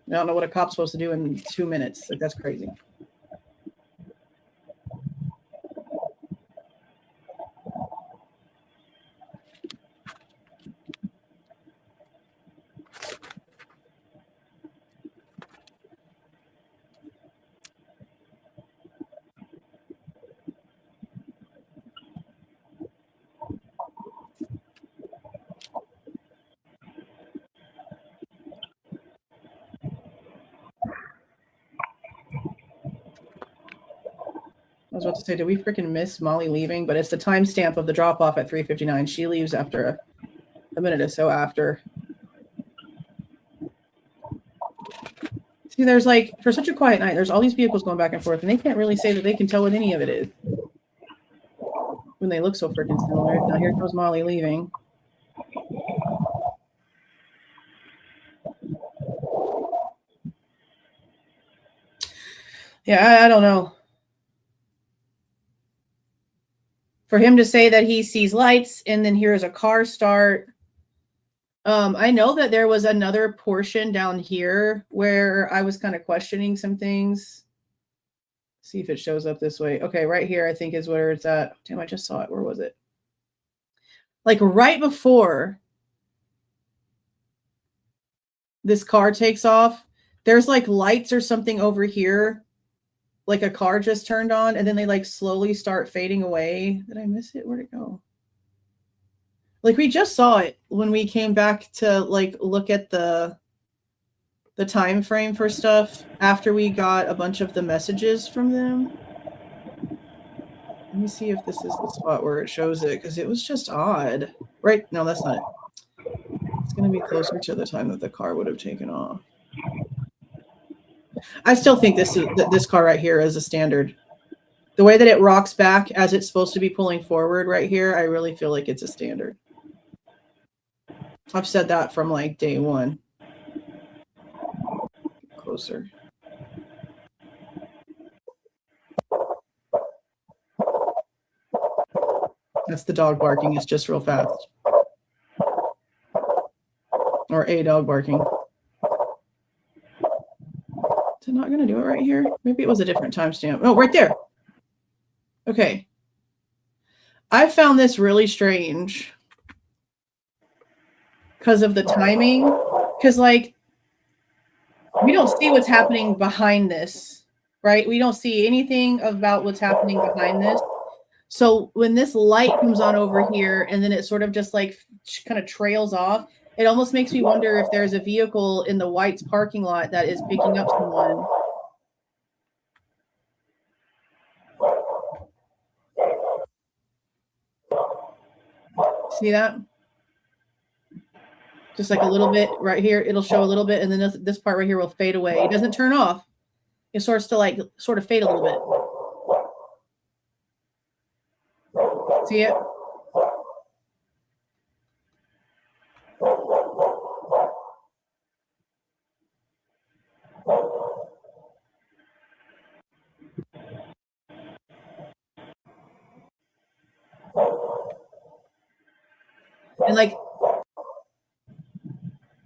I don't know what a cop's supposed to do in 2 minutes. Like, that's crazy. I was about to say, did we freaking miss Molly leaving? But it's the timestamp of the drop off at 3:59. She leaves after a minute or so after. See, there's like, for such a quiet night, there's all these vehicles going back and forth, and they can't really say that they can tell what any of it is when they look so freaking similar. Now here goes Molly leaving. Yeah, I don't know. For him to say that he sees lights and then hears a car start. I know that there was another portion down here where I was kind of questioning some things. See if it shows up this way. Okay, right here I think is where it's at. Damn, I just saw it. Where was it? Like right before this car takes off, there's like lights or something over here. Like a car just turned on, and then they like slowly start fading away. Did I miss it? Where'd it go? Like we just saw it when we came back to like look at the time frame for stuff after we got a bunch of the messages from them. Let me see if this is the spot where it shows it, because it was just odd. Right? No, that's not it. It's going to be closer to the time that the car would have taken off. I still think this car right here is a standard. The way that it rocks back as it's supposed to be pulling forward right here, I really feel like it's a standard. I've said that from like day one. Closer. That's the dog barking. It's just real fast. Or a dog barking. Is it not going to do it right here? Maybe it was a different timestamp. Oh, right there. Okay. I found this really strange because of the timing. Because, like, we don't see what's happening behind this, right? We don't see anything about what's happening behind this. So when this light comes on over here and then it sort of just like kind of trails off, it almost makes me wonder if there's a vehicle in the White's parking lot that is picking up someone. See that? Just like a little bit right here. It'll show a little bit, and then this part right here will fade away. It doesn't turn off. It starts to like sort of fade a little bit. See it? And like,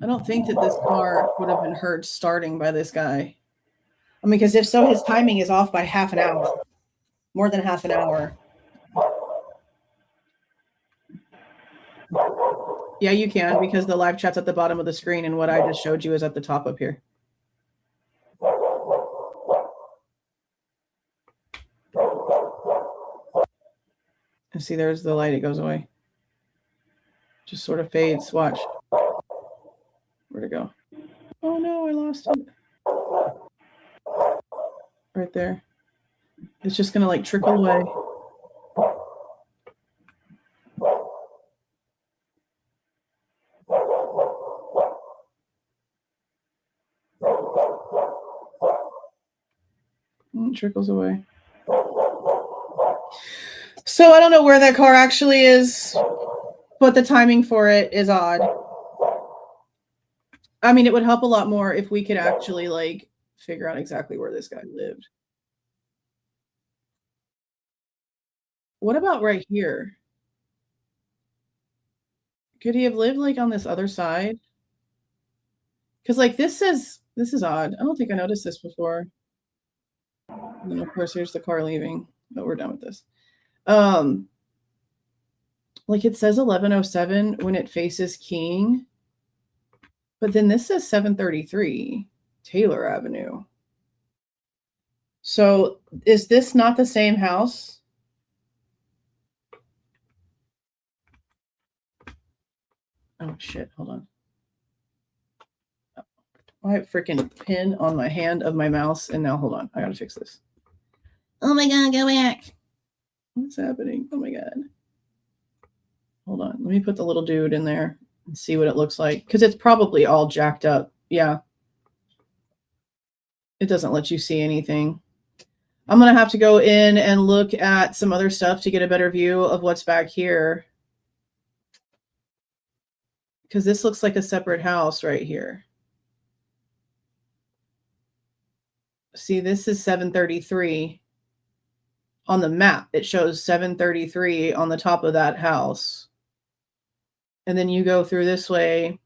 I don't think that this car would have been heard starting by this guy. I mean, because if so, his timing is off by half an hour, more than half an hour. Yeah, you can, because the live chat's at the bottom of the screen and what I just showed you is at the top up here. And see, there's the light. It goes away. Just sort of fades. Watch. Where'd it go? Oh no, I lost it. Right there. It's just going to like trickle away. It trickles away. So I don't know where that car actually is, but the timing for it is odd. I mean, it would help a lot more if we could actually like figure out exactly where this guy lived. What about right here? Could he have lived like on this other side? Because like this is odd. I don't think I noticed this before. And then of course here's the car leaving, but we're done with this. Like it says 1107 when it faces King, but then this says 733 Taylor Avenue. So is this not the same house? Oh shit, hold on. I have a freaking pin on my hand of my mouse, and now hold on, I gotta fix this. Oh my god, go back. What's happening? Oh my god. Hold on, let me put the little dude in there and see what it looks like, because it's probably all jacked up. Yeah. It doesn't let you see anything. I'm gonna have to go in and look at some other stuff to get a better view of what's back here, because this looks like a separate house right here. See, this is 733. On the map, it shows 733 on the top of that house. And then you go through this way,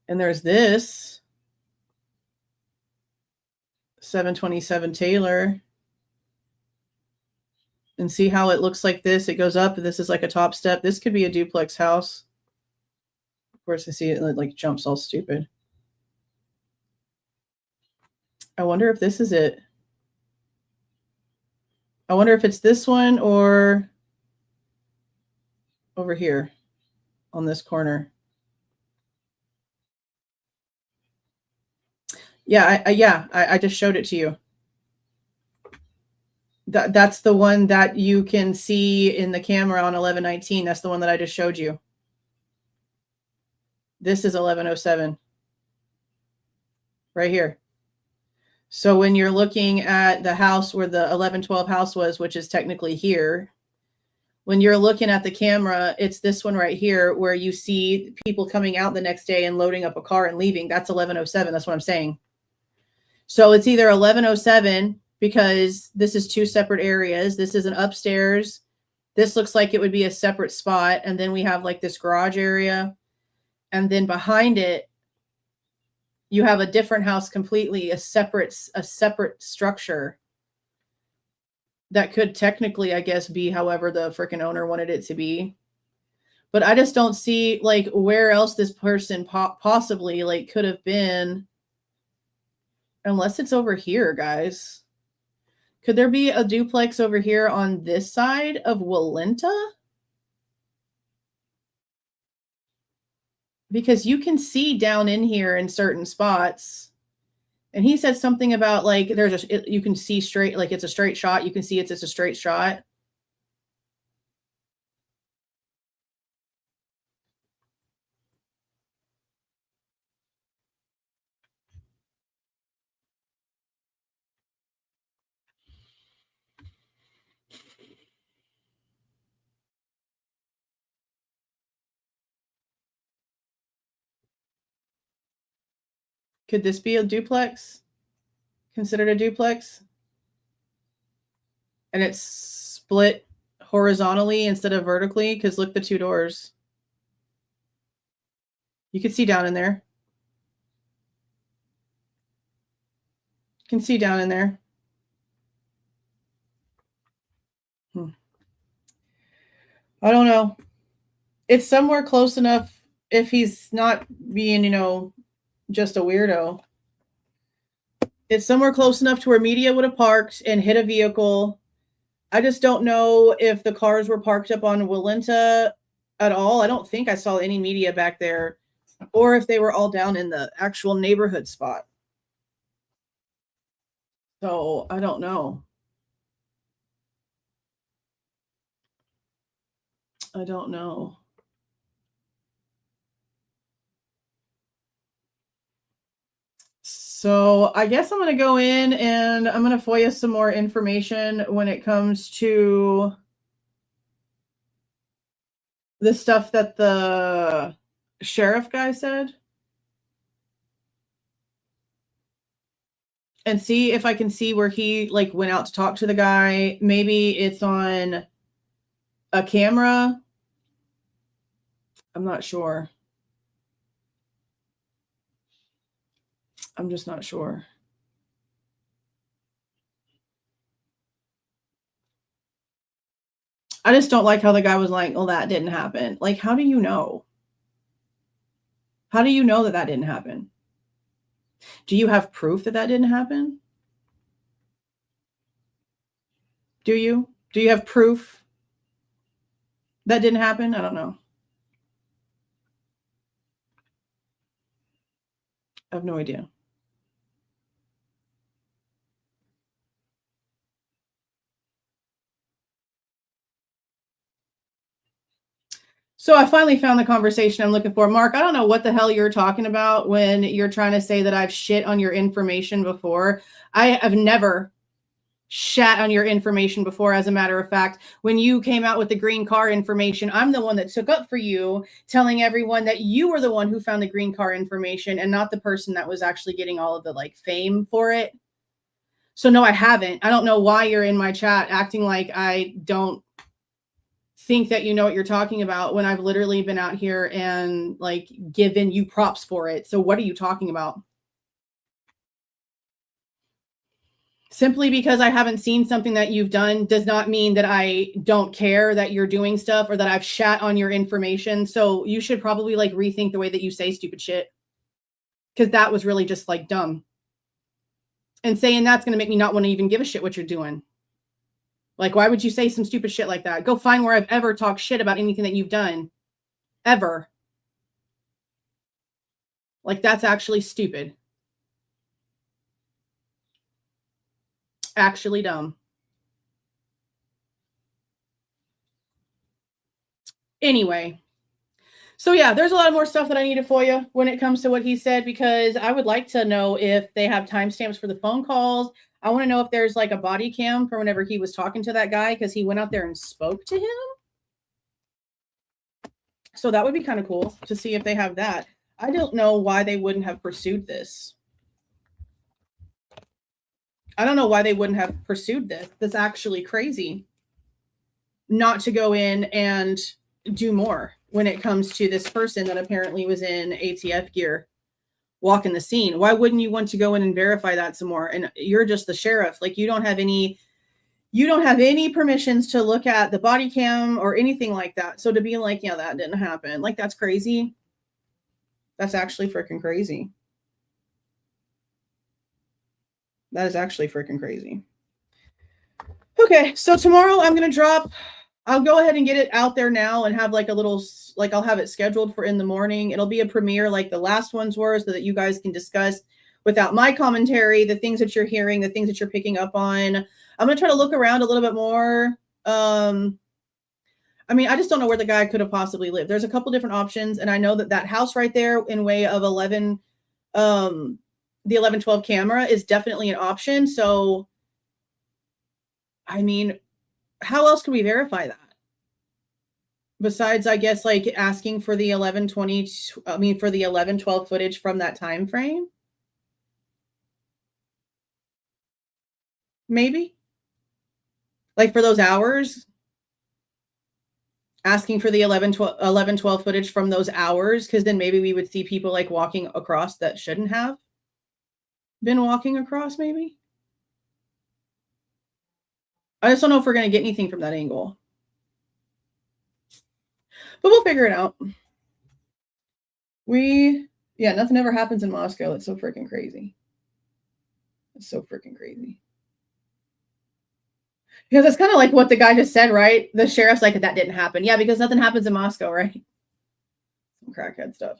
and there's this 727 Taylor. And see how it looks like this? It goes up, and this is like a top step. This could be a duplex house. Of course, I see it like jumps all stupid. I wonder if this is it. I wonder if it's this one or over here on this corner. Yeah, I just showed it to you. That's the one that you can see in the camera on 1119. That's the one that I just showed you. This is 1107 right here. So when you're looking at the house where the 1112 house was, which is technically here, when you're looking at the camera, it's this one right here where you see people coming out the next day and loading up a car and leaving. That's 1107. That's what I'm saying. So it's either 1107 because this is two separate areas. This is an upstairs. This looks like it would be a separate spot. And then we have like this garage area. And then behind it, you have a different house completely, a separate structure that could technically, I guess, be however the freaking owner wanted it to be. But I just don't see like where else this person possibly like could have been, unless it's over here, guys. Could there be a duplex over here on this side of Walenta? Because you can see down in here in certain spots. And he said something about like you can see straight, like it's a straight shot. You can see it's a straight shot. Could this be a duplex? Considered a duplex? And it's split horizontally instead of vertically? Because look, the two doors. You can see down in there. You can see down in there. I don't know. It's somewhere close enough if he's not being, just a weirdo. It's somewhere close enough to where media would have parked and hit a vehicle. I just don't know if the cars were parked up on Walenta at all. I don't think I saw any media back there, or if they were all down in the actual neighborhood spot. So I don't know. I don't know. So I guess I'm going to go in and I'm going to FOIA some more information when it comes to the stuff that the sheriff guy said. and see if I can see where he like went out to talk to the guy. Maybe it's on a camera. I'm not sure. I'm just not sure. I just don't like how the guy was like, oh, that didn't happen. Like, how do you know? How do you know that that didn't happen? Do you have proof that that didn't happen? Do you? Do you have proof that didn't happen? I don't know. I have no idea. So I finally found the conversation I'm looking for. Mark, I don't know what the hell you're talking about when you're trying to say that I've shit on your information before. I have never shat on your information before. As a matter of fact, when you came out with the green car information, I'm the one that took up for you, telling everyone that you were the one who found the green car information and not the person that was actually getting all of the like fame for it. So no, I haven't. I don't know why you're in my chat acting like I don't think that you know what you're talking about when I've literally been out here and like given you props for it. So what are you talking about? Simply because I haven't seen something that you've done does not mean that I don't care that you're doing stuff or that I've shat on your information. So you should probably like rethink the way that you say stupid shit. Because that was really just like dumb. And saying that's going to make me not want to even give a shit what you're doing. Like, why would you say some stupid shit like that? Go find where I've ever talked shit about anything that you've done. Ever. Like, that's actually stupid. Actually dumb. Anyway. So yeah, there's a lot more stuff that I needed for you when it comes to what he said, because I would like to know if they have timestamps for the phone calls. I want to know if there's like a body cam for whenever he was talking to that guy, because he went out there and spoke to him. So that would be kind of cool to see if they have that. I don't know why they wouldn't have pursued this. I don't know why they wouldn't have pursued this. That's actually crazy not to go in and do more when it comes to this person that apparently was in ATF gear walking the scene. Why wouldn't you want to go in and verify that some more? And you're just the sheriff. Like, you don't have any permissions to look at the body cam or anything like that. So to be like, yeah, that didn't happen. Like, that's crazy. That's actually freaking crazy. That is actually freaking crazy. Okay, so tomorrow I'm going to drop, I'll go ahead and get it out there now and have like a little, like I'll have it scheduled for in the morning. It'll be a premiere like the last ones were, so that you guys can discuss without my commentary, the things that you're hearing, the things that you're picking up on. I'm going to try to look around a little bit more. I mean, I just don't know where the guy could have possibly lived. There's a couple different options. And I know that that house right there in way of 11, the 1112 camera is definitely an option. So, I mean, how else can we verify that? Besides, I guess, like asking for the 1120, I mean, for the 1112 footage from that time frame. Maybe. Like for those hours. Asking for the 1112 footage from those hours, because then maybe we would see people like walking across that shouldn't have been walking across, maybe. I just don't know if we're going to get anything from that angle. But we'll figure it out. Yeah, nothing ever happens in Moscow. It's so freaking crazy. It's so freaking crazy. Because it's kind of like what the guy just said, right? The sheriff's like, that didn't happen. Yeah, because nothing happens in Moscow, right? Some crackhead stuff.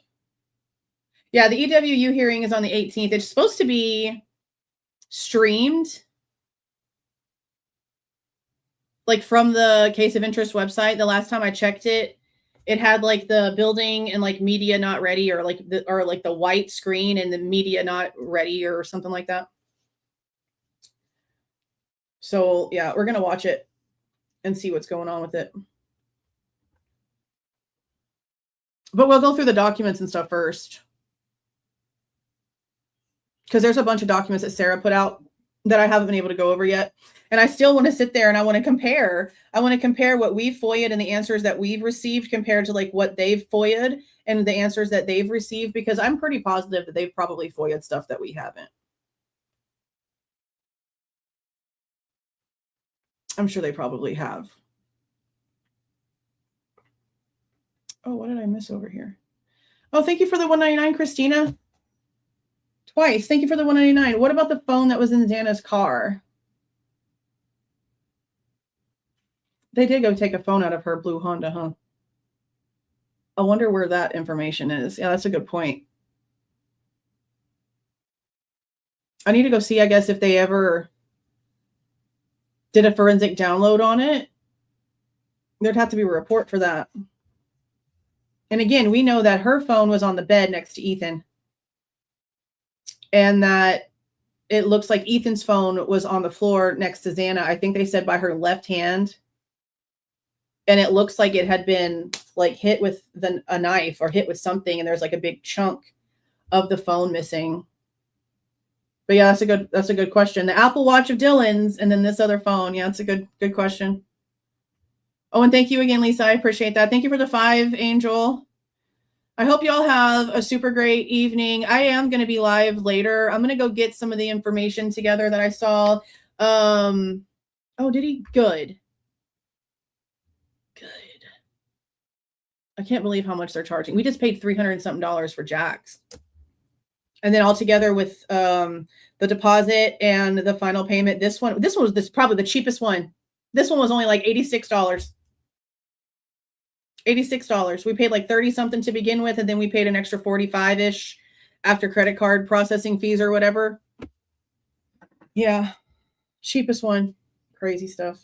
Yeah, the EWU hearing is on the 18th. It's supposed to be streamed, like from the Case of Interest website. The last time I checked it, it had like the building and like media not ready, or like the white screen and the media not ready or something like that. So yeah, we're going to watch it and see what's going on with it. But we'll go through the documents and stuff first. because there's a bunch of documents that Sarah put out that I haven't been able to go over yet. And I still want to sit there and I want to compare. I want to compare what we've FOIA'd and the answers that we've received compared to like what they've FOIA'd and the answers that they've received, because I'm pretty positive that they've probably FOIA'd stuff that we haven't. I'm sure they probably have. Oh, what did I miss over here? Oh, thank you for the 199, Christina. Twice. Thank you for the 199. What about the phone that was in Xana's car? They did go take a phone out of her blue Honda, huh? I wonder where that information is. Yeah, that's a good point. I need to go see, I guess, if they ever did a forensic download on it. There'd have to be a report for that. And again, we know that her phone was on the bed next to Ethan. And that it looks like Ethan's phone was on the floor next to Xana. I think they said by her left hand. And it looks like it had been like hit with a knife or hit with something. And there's like a big chunk of the phone missing. But yeah, that's a good question. The Apple Watch of Dylan's and then this other phone. Yeah, it's a good question. Oh, and thank you again, Lisa. I appreciate that. Thank you for the 5, Angel. I hope you all have a super great evening. I am going to be live later. I'm going to go get some of the information together that I saw. Oh, did he? Good. I can't believe how much they're charging. We just paid $300 and something for Jack's. And then all together with the deposit and the final payment, this one was probably the cheapest one. This one was only like $86. $86. We paid like 30 something to begin with, and then we paid an extra 45-ish after credit card processing fees or whatever. Yeah. Cheapest one. Crazy stuff.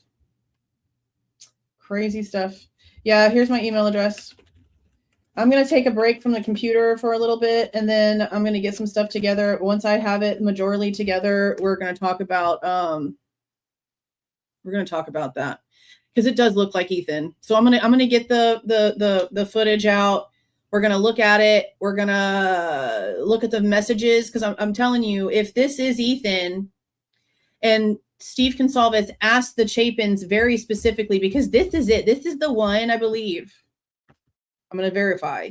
Crazy stuff. Yeah, here's my email address. I'm going to take a break from the computer for a little bit, and then I'm going to get some stuff together. Once I have it majorly together, we're going to talk about that, because it does look like Ethan. So I'm going to get the footage out. We're going to look at it. We're going to look at the messages, because I'm telling you, if this is Ethan, and Steve Goncalves asked the Chapins very specifically, because this is it. This is the one, I believe. I'm going to verify.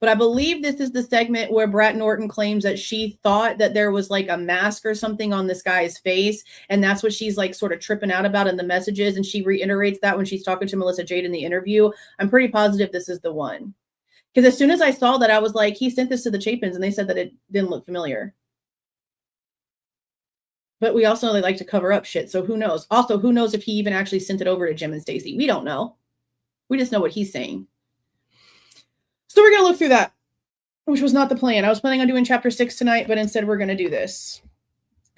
But I believe this is the segment where Brett Norton claims that she thought that there was like a mask or something on this guy's face. And that's what she's like sort of tripping out about in the messages. And she reiterates that when she's talking to Melissa Jade in the interview. I'm pretty positive this is the one. Because as soon as I saw that, I was like, he sent this to the Chapins, and they said that it didn't look familiar. But we also like to cover up shit. So who knows? Also, who knows if he even actually sent it over to Jim and Stacy? We don't know. We just know what he's saying. So we're going to look through that, which was not the plan. I was planning on doing chapter 6 tonight, but instead we're going to do this.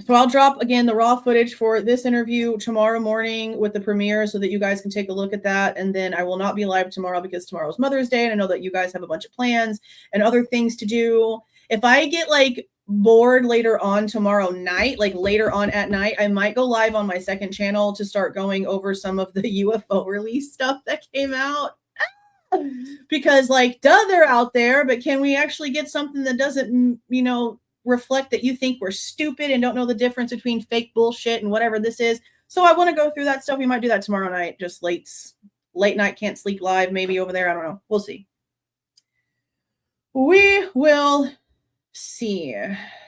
So I'll drop, again, the raw footage for this interview tomorrow morning with the premiere so that you guys can take a look at that. And then I will not be live tomorrow because tomorrow's Mother's Day. And I know that you guys have a bunch of plans and other things to do. If I get like bored later on tomorrow night, like later on at night, I might go live on my second channel to start going over some of the UFO release stuff that came out. Because like, duh, they're out there, but can we actually get something that doesn't, reflect that you think we're stupid and don't know the difference between fake bullshit and whatever this is? So I want to go through that stuff. We might do that tomorrow night, just late night, can't sleep live, maybe over there. I don't know. We'll see. We will see.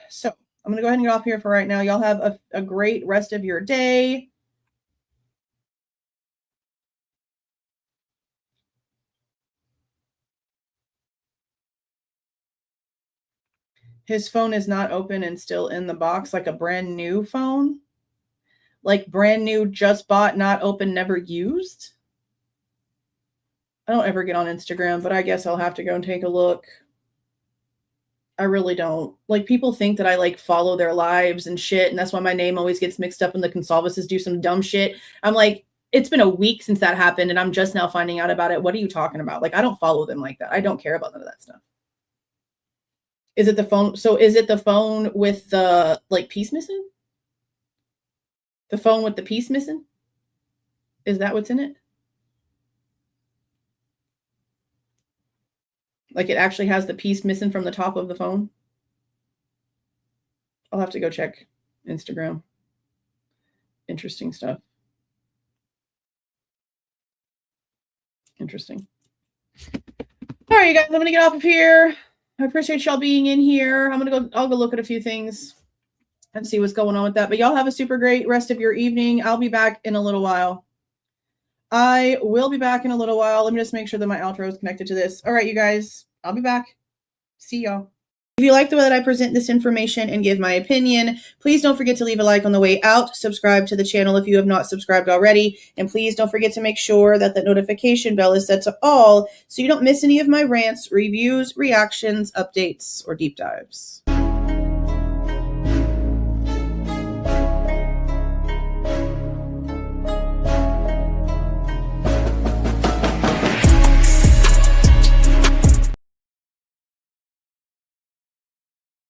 So I'm going to go ahead and get off here for right now. Y'all have a great rest of your day. His phone is not open and still in the box, like a brand new phone. Like brand new, just bought, not open, never used. I don't ever get on Instagram, but I guess I'll have to go and take a look. I really don't. Like, people think that I like follow their lives and shit, and that's why my name always gets mixed up when the Goncalveses do some dumb shit. I'm like, it's been a week since that happened, and I'm just now finding out about it. What are you talking about? Like, I don't follow them like that. I don't care about none of that stuff. Is it the phone? So is it the phone with the like piece missing? The phone with the piece missing? Is that what's in it? Like it actually has the piece missing from the top of the phone? I'll have to go check Instagram. Interesting stuff. Interesting. All right, you guys, I'm gonna get off of here. I appreciate y'all being in here. I'll go look at a few things and see what's going on with that. But y'all have a super great rest of your evening. I'll be back in a little while. I will be back in a little while. Let me just make sure that my outro is connected to this. All right, you guys, I'll be back. See y'all. If you like the way that I present this information and give my opinion, please don't forget to leave a like on the way out. Subscribe to the channel if you have not subscribed already. And please don't forget to make sure that the notification bell is set to all so you don't miss any of my rants, reviews, reactions, updates, or deep dives.